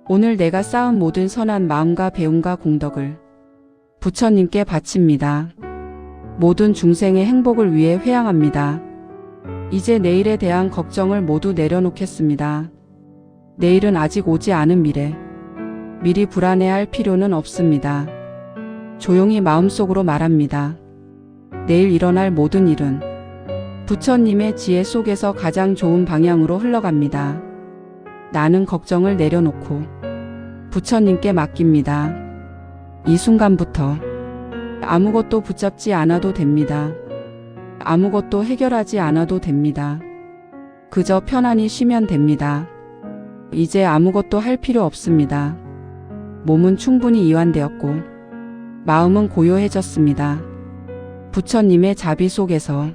오늘 내가 쌓은 모든 선한 마음과 배움과 공덕을 부처님께 바칩니다. 모든 중생의 행복을 위해 회양합니다. 이제 내일에 대한 걱정을 모두 내려놓겠습니다. 내일은 아직 오지 않은 미래. 미리 불안해할 필요는 없습니다. 조용히 마음속으로 말합니다. 내일 일어날 모든 일은 부처님의 지혜 속에서 가장 좋은 방향으로 흘러갑니다. 나는 걱정을 내려놓고 부처님께 맡깁니다. 이 순간부터 아무것도 붙잡지 않아도 됩니다. 아무것도 해결하지 않아도 됩니다. 그저 편안히 쉬면 됩니다. 이제 아무것도 할 필요 없습니다. 몸은 충분히 이완되었고 마음은 고요해졌습니다. 부처님의 자비 속에서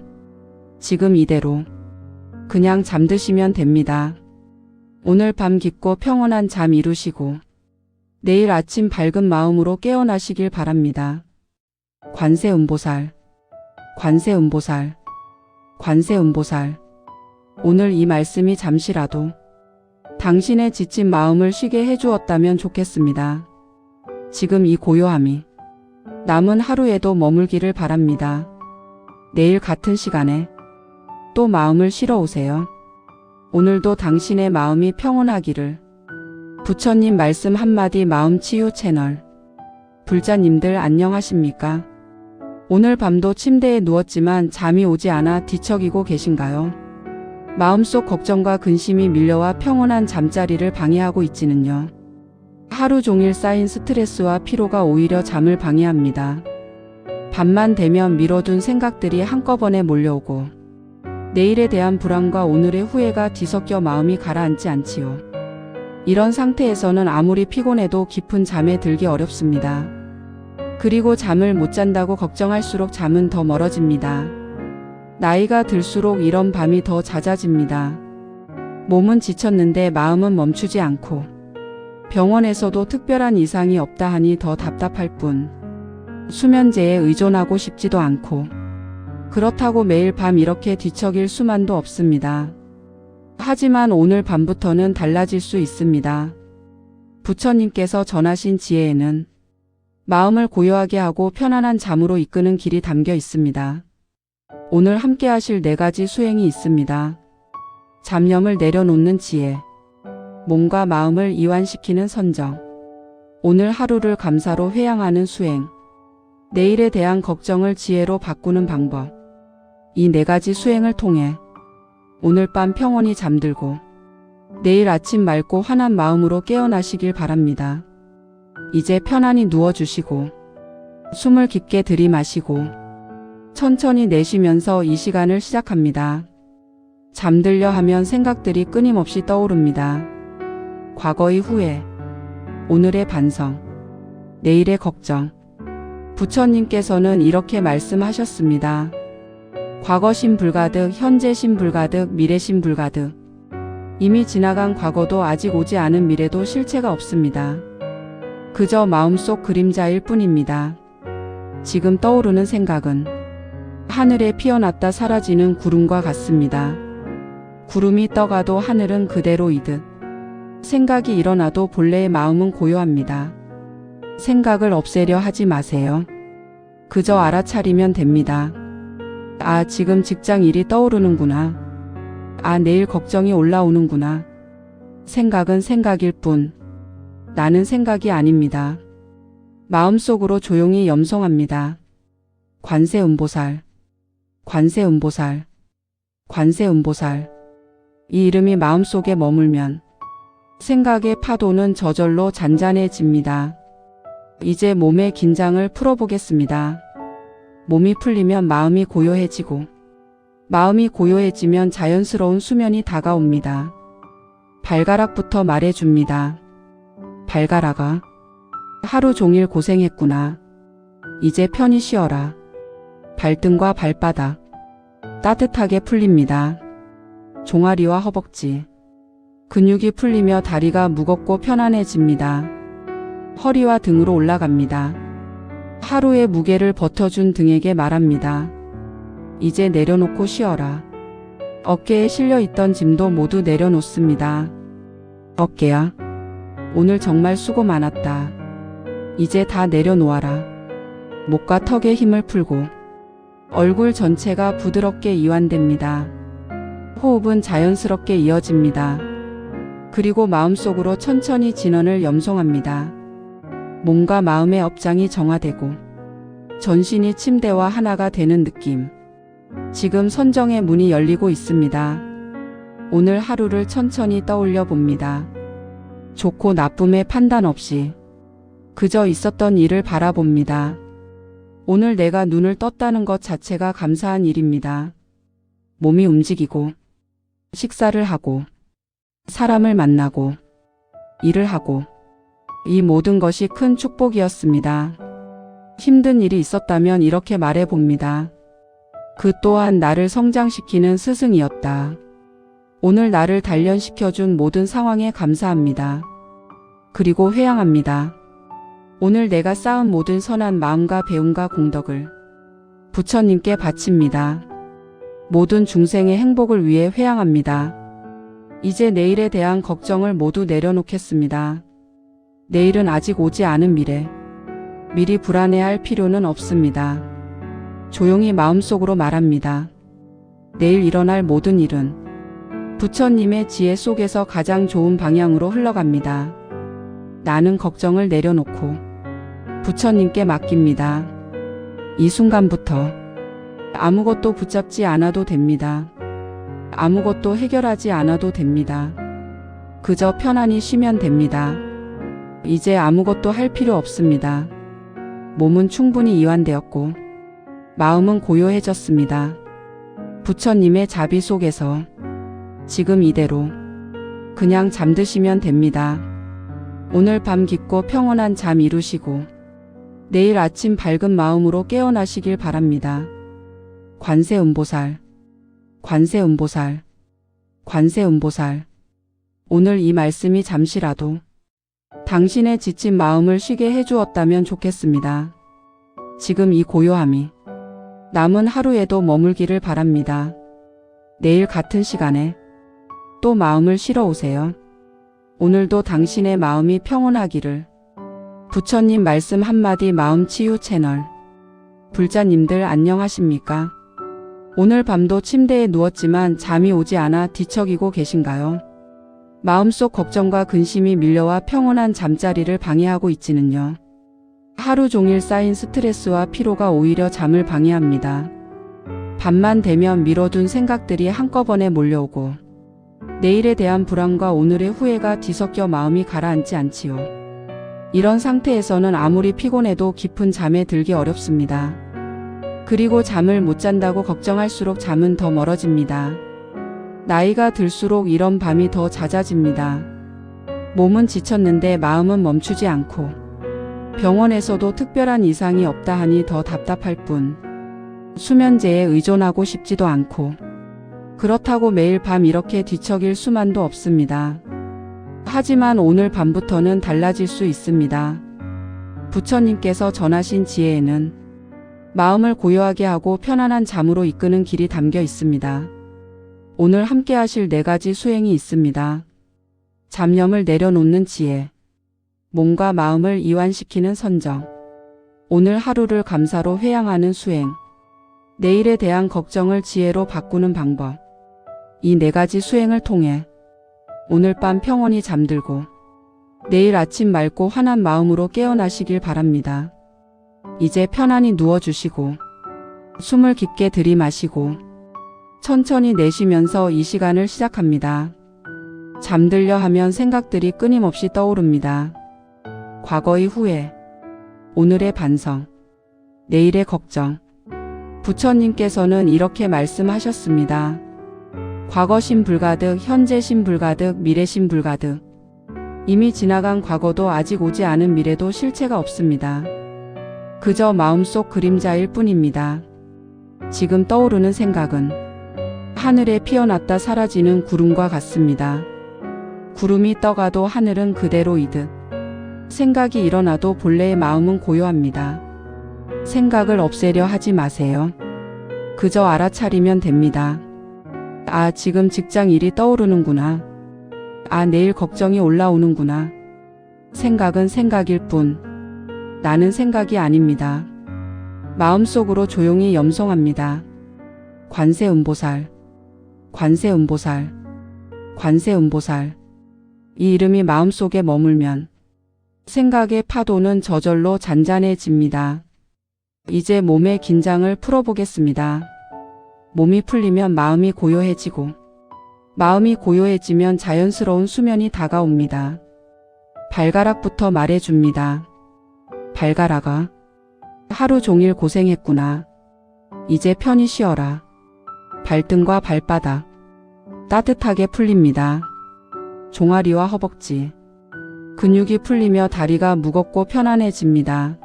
지금 이대로 그냥 잠드시면 됩니다. 오늘 밤 깊고 평온한 잠 이루시고 내일 아침 밝은 마음으로 깨어나시길 바랍니다. 관세음보살, 관세음보살, 관세음보살. 오늘 이 말씀이 잠시라도 당신의 지친 마음을 쉬게 해주었다면 좋겠습니다. 지금 이 고요함이 남은 하루에도 머물기를 바랍니다. 내일 같은 시간에 또 마음을 실어 오세요. 오늘도 당신의 마음이 평온하기를. 부처님 말씀 한마디 마음치유 채널. 불자님들 안녕하십니까? 오늘 밤도 침대에 누웠지만 잠이 오지 않아 뒤척이고 계신가요? 마음속 걱정과 근심이 밀려와 평온한 잠자리를 방해하고 있지는요. 하루 종일 쌓인 스트레스와 피로가 오히려 잠을 방해합니다. 밤만 되면 미뤄둔 생각들이 한꺼번에 몰려오고 내일에 대한 불안과 오늘의 후회가 뒤섞여 마음이 가라앉지 않지요. 이런 상태에서는 아무리 피곤해도 깊은 잠에 들기 어렵습니다. 그리고 잠을 못 잔다고 걱정할수록 잠은 더 멀어집니다. 나이가 들수록 이런 밤이 더 잦아집니다. 몸은 지쳤는데 마음은 멈추지 않고 병원에서도 특별한 이상이 없다 하니 더 답답할 뿐 수면제에 의존하고 싶지도 않고 그렇다고 매일 밤 이렇게 뒤척일 수만도 없습니다. 하지만 오늘 밤부터는 달라질 수 있습니다. 부처님께서 전하신 지혜에는 마음을 고요하게 하고 편안한 잠으로 이끄는 길이 담겨 있습니다. 오늘 함께 하실 4가지 수행이 있습니다. 잡념을 내려놓는 지혜, 몸과 마음을 이완시키는 선정, 오늘 하루를 감사로 회양하는 수행, 내일에 대한 걱정을 지혜로 바꾸는 방법. 이 4가지 수행을 통해 오늘 밤 평온히 잠들고 내일 아침 맑고 환한 마음으로 깨어나시길 바랍니다. 이제 편안히 누워주시고 숨을 깊게 들이마시고 천천히 내쉬면서 이 시간을 시작합니다. 잠들려 하면 생각들이 끊임없이 떠오릅니다. 과거의 후회, 오늘의 반성, 내일의 걱정. 부처님께서는 이렇게 말씀하셨습니다. 과거심 불가득, 현재심 불가득, 미래심 불가득. 이미 지나간 과거도 아직 오지 않은 미래도 실체가 없습니다. 그저 마음속 그림자일 뿐입니다. 지금 떠오르는 생각은 하늘에 피어났다 사라지는 구름과 같습니다. 구름이 떠가도 하늘은 그대로이듯 생각이 일어나도 본래의 마음은 고요합니다. 생각을 없애려 하지 마세요. 그저 알아차리면 됩니다. 아, 지금 직장 일이 떠오르는구나. 아, 내일 걱정이 올라오는구나. 생각은 생각일 뿐 나는 생각이 아닙니다. 마음속으로 조용히 염송합니다. 관세음보살, 관세음보살, 관세음보살. 이 이름이 마음속에 머물면 생각의 파도는 저절로 잔잔해집니다. 이제 몸의 긴장을 풀어보겠습니다. 몸이 풀리면 마음이 고요해지고, 마음이 고요해지면 자연스러운 수면이 다가옵니다. 발가락부터 말해줍니다. 발가락아, 하루 종일 고생했구나. 이제 편히 쉬어라. 발등과 발바닥 따뜻하게 풀립니다. 종아리와 허벅지 근육이 풀리며 다리가 무겁고 편안해집니다. 허리와 등으로 올라갑니다. 하루의 무게를 버텨준 등에게 말합니다. 이제 내려놓고 쉬어라. 어깨에 실려있던 짐도 모두 내려놓습니다. 어깨야, 오늘 정말 수고 많았다. 이제 다 내려놓아라. 목과 턱에 힘을 풀고 얼굴 전체가 부드럽게 이완됩니다. 호흡은 자연스럽게 이어집니다. 그리고 마음속으로 천천히 진원을 염송합니다. 몸과 마음의 업장이 정화되고 전신이 침대와 하나가 되는 느낌. 지금 선정의 문이 열리고 있습니다. 오늘 하루를 천천히 떠올려 봅니다. 좋고 나쁨의 판단 없이 그저 있었던 일을 바라봅니다. 오늘 내가 눈을 떴다는 것 자체가 감사한 일입니다. 몸이 움직이고 식사를 하고 사람을 만나고 일을 하고 이 모든 것이 큰 축복이었습니다. 힘든 일이 있었다면 이렇게 말해봅니다. 그 또한 나를 성장시키는 스승이었다. 오늘 나를 단련시켜준 모든 상황에 감사합니다. 그리고 회양합니다. 오늘 내가 쌓은 모든 선한 마음과 배움과 공덕을 부처님께 바칩니다. 모든 중생의 행복을 위해 회양합니다. 이제 내일에 대한 걱정을 모두 내려놓겠습니다. 내일은 아직 오지 않은 미래. 미리 불안해할 필요는 없습니다. 조용히 마음속으로 말합니다. 내일 일어날 모든 일은 부처님의 지혜 속에서 가장 좋은 방향으로 흘러갑니다. 나는 걱정을 내려놓고 부처님께 맡깁니다. 이 순간부터 아무것도 붙잡지 않아도 됩니다. 아무것도 해결하지 않아도 됩니다. 그저 편안히 쉬면 됩니다. 이제 아무것도 할 필요 없습니다. 몸은 충분히 이완되었고 마음은 고요해졌습니다. 부처님의 자비 속에서 지금 이대로 그냥 잠드시면 됩니다. 오늘 밤 깊고 평온한 잠 이루시고 내일 아침 밝은 마음으로 깨어나시길 바랍니다. 관세음보살, 관세음보살, 관세음보살. 오늘 이 말씀이 잠시라도 당신의 지친 마음을 쉬게 해주었다면 좋겠습니다. 지금 이 고요함이 남은 하루에도 머물기를 바랍니다. 내일 같은 시간에 또 마음을 실어 오세요. 오늘도 당신의 마음이 평온하기를. 부처님 말씀 한마디 마음치유 채널. 불자님들 안녕하십니까? 오늘 밤도 침대에 누웠지만 잠이 오지 않아 뒤척이고 계신가요? 마음속 걱정과 근심이 밀려와 평온한 잠자리를 방해하고 있지는요. 하루 종일 쌓인 스트레스와 피로가 오히려 잠을 방해합니다. 밤만 되면 미뤄둔 생각들이 한꺼번에 몰려오고 내일에 대한 불안과 오늘의 후회가 뒤섞여 마음이 가라앉지 않지요. 이런 상태에서는 아무리 피곤해도 깊은 잠에 들기 어렵습니다. 그리고 잠을 못 잔다고 걱정할수록 잠은 더 멀어집니다. 나이가 들수록 이런 밤이 더 잦아집니다. 몸은 지쳤는데 마음은 멈추지 않고 병원에서도 특별한 이상이 없다 하니 더 답답할 뿐 수면제에 의존하고 싶지도 않고 그렇다고 매일 밤 이렇게 뒤척일 수만도 없습니다. 하지만 오늘 밤부터는 달라질 수 있습니다. 부처님께서 전하신 지혜에는 마음을 고요하게 하고 편안한 잠으로 이끄는 길이 담겨 있습니다. 오늘 함께 하실 4가지 수행이 있습니다. 잡념을 내려놓는 지혜, 몸과 마음을 이완시키는 선정, 오늘 하루를 감사로 회양하는 수행, 내일에 대한 걱정을 지혜로 바꾸는 방법. 이 4가지 수행을 통해 오늘 밤 평온히 잠들고 내일 아침 맑고 환한 마음으로 깨어나시길 바랍니다. 이제 편안히 누워주시고 숨을 깊게 들이마시고 천천히 내쉬면서 이 시간을 시작합니다. 잠들려 하면 생각들이 끊임없이 떠오릅니다. 과거의 후회, 오늘의 반성, 내일의 걱정. 부처님께서는 이렇게 말씀하셨습니다. 과거심 불가득, 현재심 불가득, 미래심 불가득. 이미 지나간 과거도 아직 오지 않은 미래도 실체가 없습니다. 그저 마음속 그림자일 뿐입니다. 지금 떠오르는 생각은 하늘에 피어났다 사라지는 구름과 같습니다. 구름이 떠가도 하늘은 그대로이듯 생각이 일어나도 본래의 마음은 고요합니다. 생각을 없애려 하지 마세요. 그저 알아차리면 됩니다. 아, 지금 직장 일이 떠오르는구나. 아, 내일 걱정이 올라오는구나. 생각은 생각일 뿐 나는 생각이 아닙니다. 마음속으로 조용히 염송합니다. 관세음보살, 관세음보살, 관세음보살. 이 이름이 마음속에 머물면 생각의 파도는 저절로 잔잔해집니다. 이제 몸의 긴장을 풀어보겠습니다. 몸이 풀리면 마음이 고요해지고 마음이 고요해지면 자연스러운 수면이 다가옵니다. 발가락부터 말해줍니다. 발가락아, 하루 종일 고생했구나. 이제 편히 쉬어라. 발등과 발바닥 따뜻하게 풀립니다. 종아리와 허벅지 근육이 풀리며 다리가 무겁고 편안해집니다.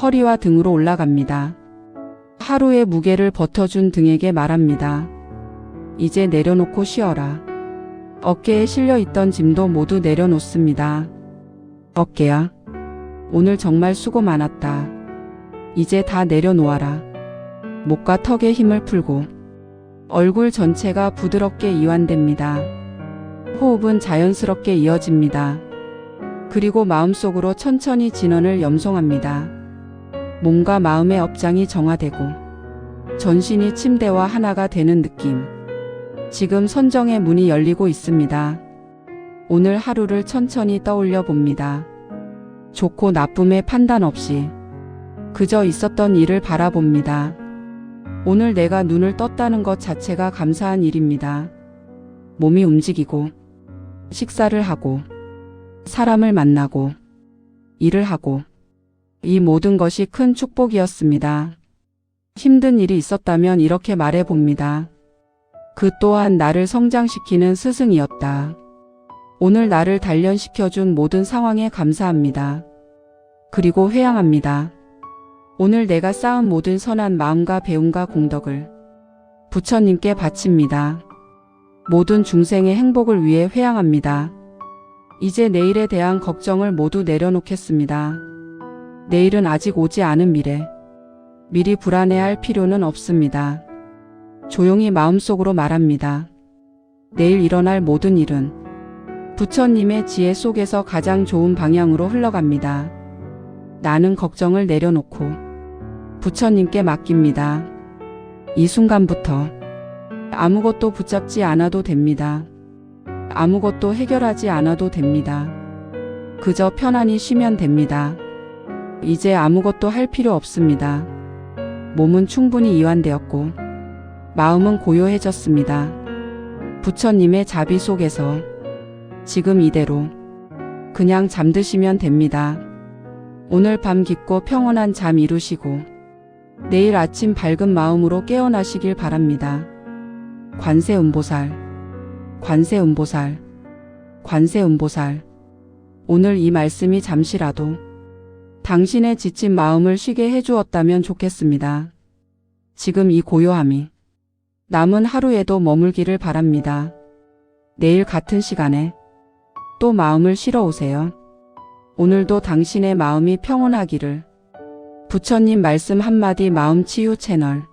허리와 등으로 올라갑니다. 하루의 무게를 버텨준 등에게 말합니다. 이제 내려놓고 쉬어라. 어깨에 실려있던 짐도 모두 내려놓습니다. 어깨야, 오늘 정말 수고 많았다. 이제 다 내려놓아라. 목과 턱에 힘을 풀고 얼굴 전체가 부드럽게 이완됩니다. 호흡은 자연스럽게 이어집니다. 그리고 마음속으로 천천히 진원을 염송합니다. 몸과 마음의 업장이 정화되고 전신이 침대와 하나가 되는 느낌. 지금 선정의 문이 열리고 있습니다. 오늘 하루를 천천히 떠올려 봅니다. 좋고 나쁨의 판단 없이 그저 있었던 일을 바라봅니다. 오늘 내가 눈을 떴다는 것 자체가 감사한 일입니다. 몸이 움직이고 식사를 하고 사람을 만나고 일을 하고 이 모든 것이 큰 축복이었습니다. 힘든 일이 있었다면 이렇게 말해봅니다. 그 또한 나를 성장시키는 스승이었다. 오늘 나를 단련시켜준 모든 상황에 감사합니다. 그리고 회양합니다. 오늘 내가 쌓은 모든 선한 마음과 배움과 공덕을 부처님께 바칩니다. 모든 중생의 행복을 위해 회양합니다. 이제 내일에 대한 걱정을 모두 내려놓겠습니다. 내일은 아직 오지 않은 미래. 미리 불안해할 필요는 없습니다. 조용히 마음속으로 말합니다. 내일 일어날 모든 일은 부처님의 지혜 속에서 가장 좋은 방향으로 흘러갑니다. 나는 걱정을 내려놓고 부처님께 맡깁니다. 이 순간부터 아무것도 붙잡지 않아도 됩니다. 아무것도 해결하지 않아도 됩니다. 그저 편안히 쉬면 됩니다. 이제 아무것도 할 필요 없습니다. 몸은 충분히 이완되었고 마음은 고요해졌습니다. 부처님의 자비 속에서 지금 이대로 그냥 잠드시면 됩니다. 오늘 밤 깊고 평온한 잠 이루시고 내일 아침 밝은 마음으로 깨어나시길 바랍니다. 관세음보살, 관세음보살, 관세음보살. 오늘 이 말씀이 잠시라도 당신의 지친 마음을 쉬게 해주었다면 좋겠습니다. 지금 이 고요함이 남은 하루에도 머물기를 바랍니다. 내일 같은 시간에 또 마음을 실어 오세요. 오늘도 당신의 마음이 평온하기를. 부처님 말씀 한마디 마음치유 채널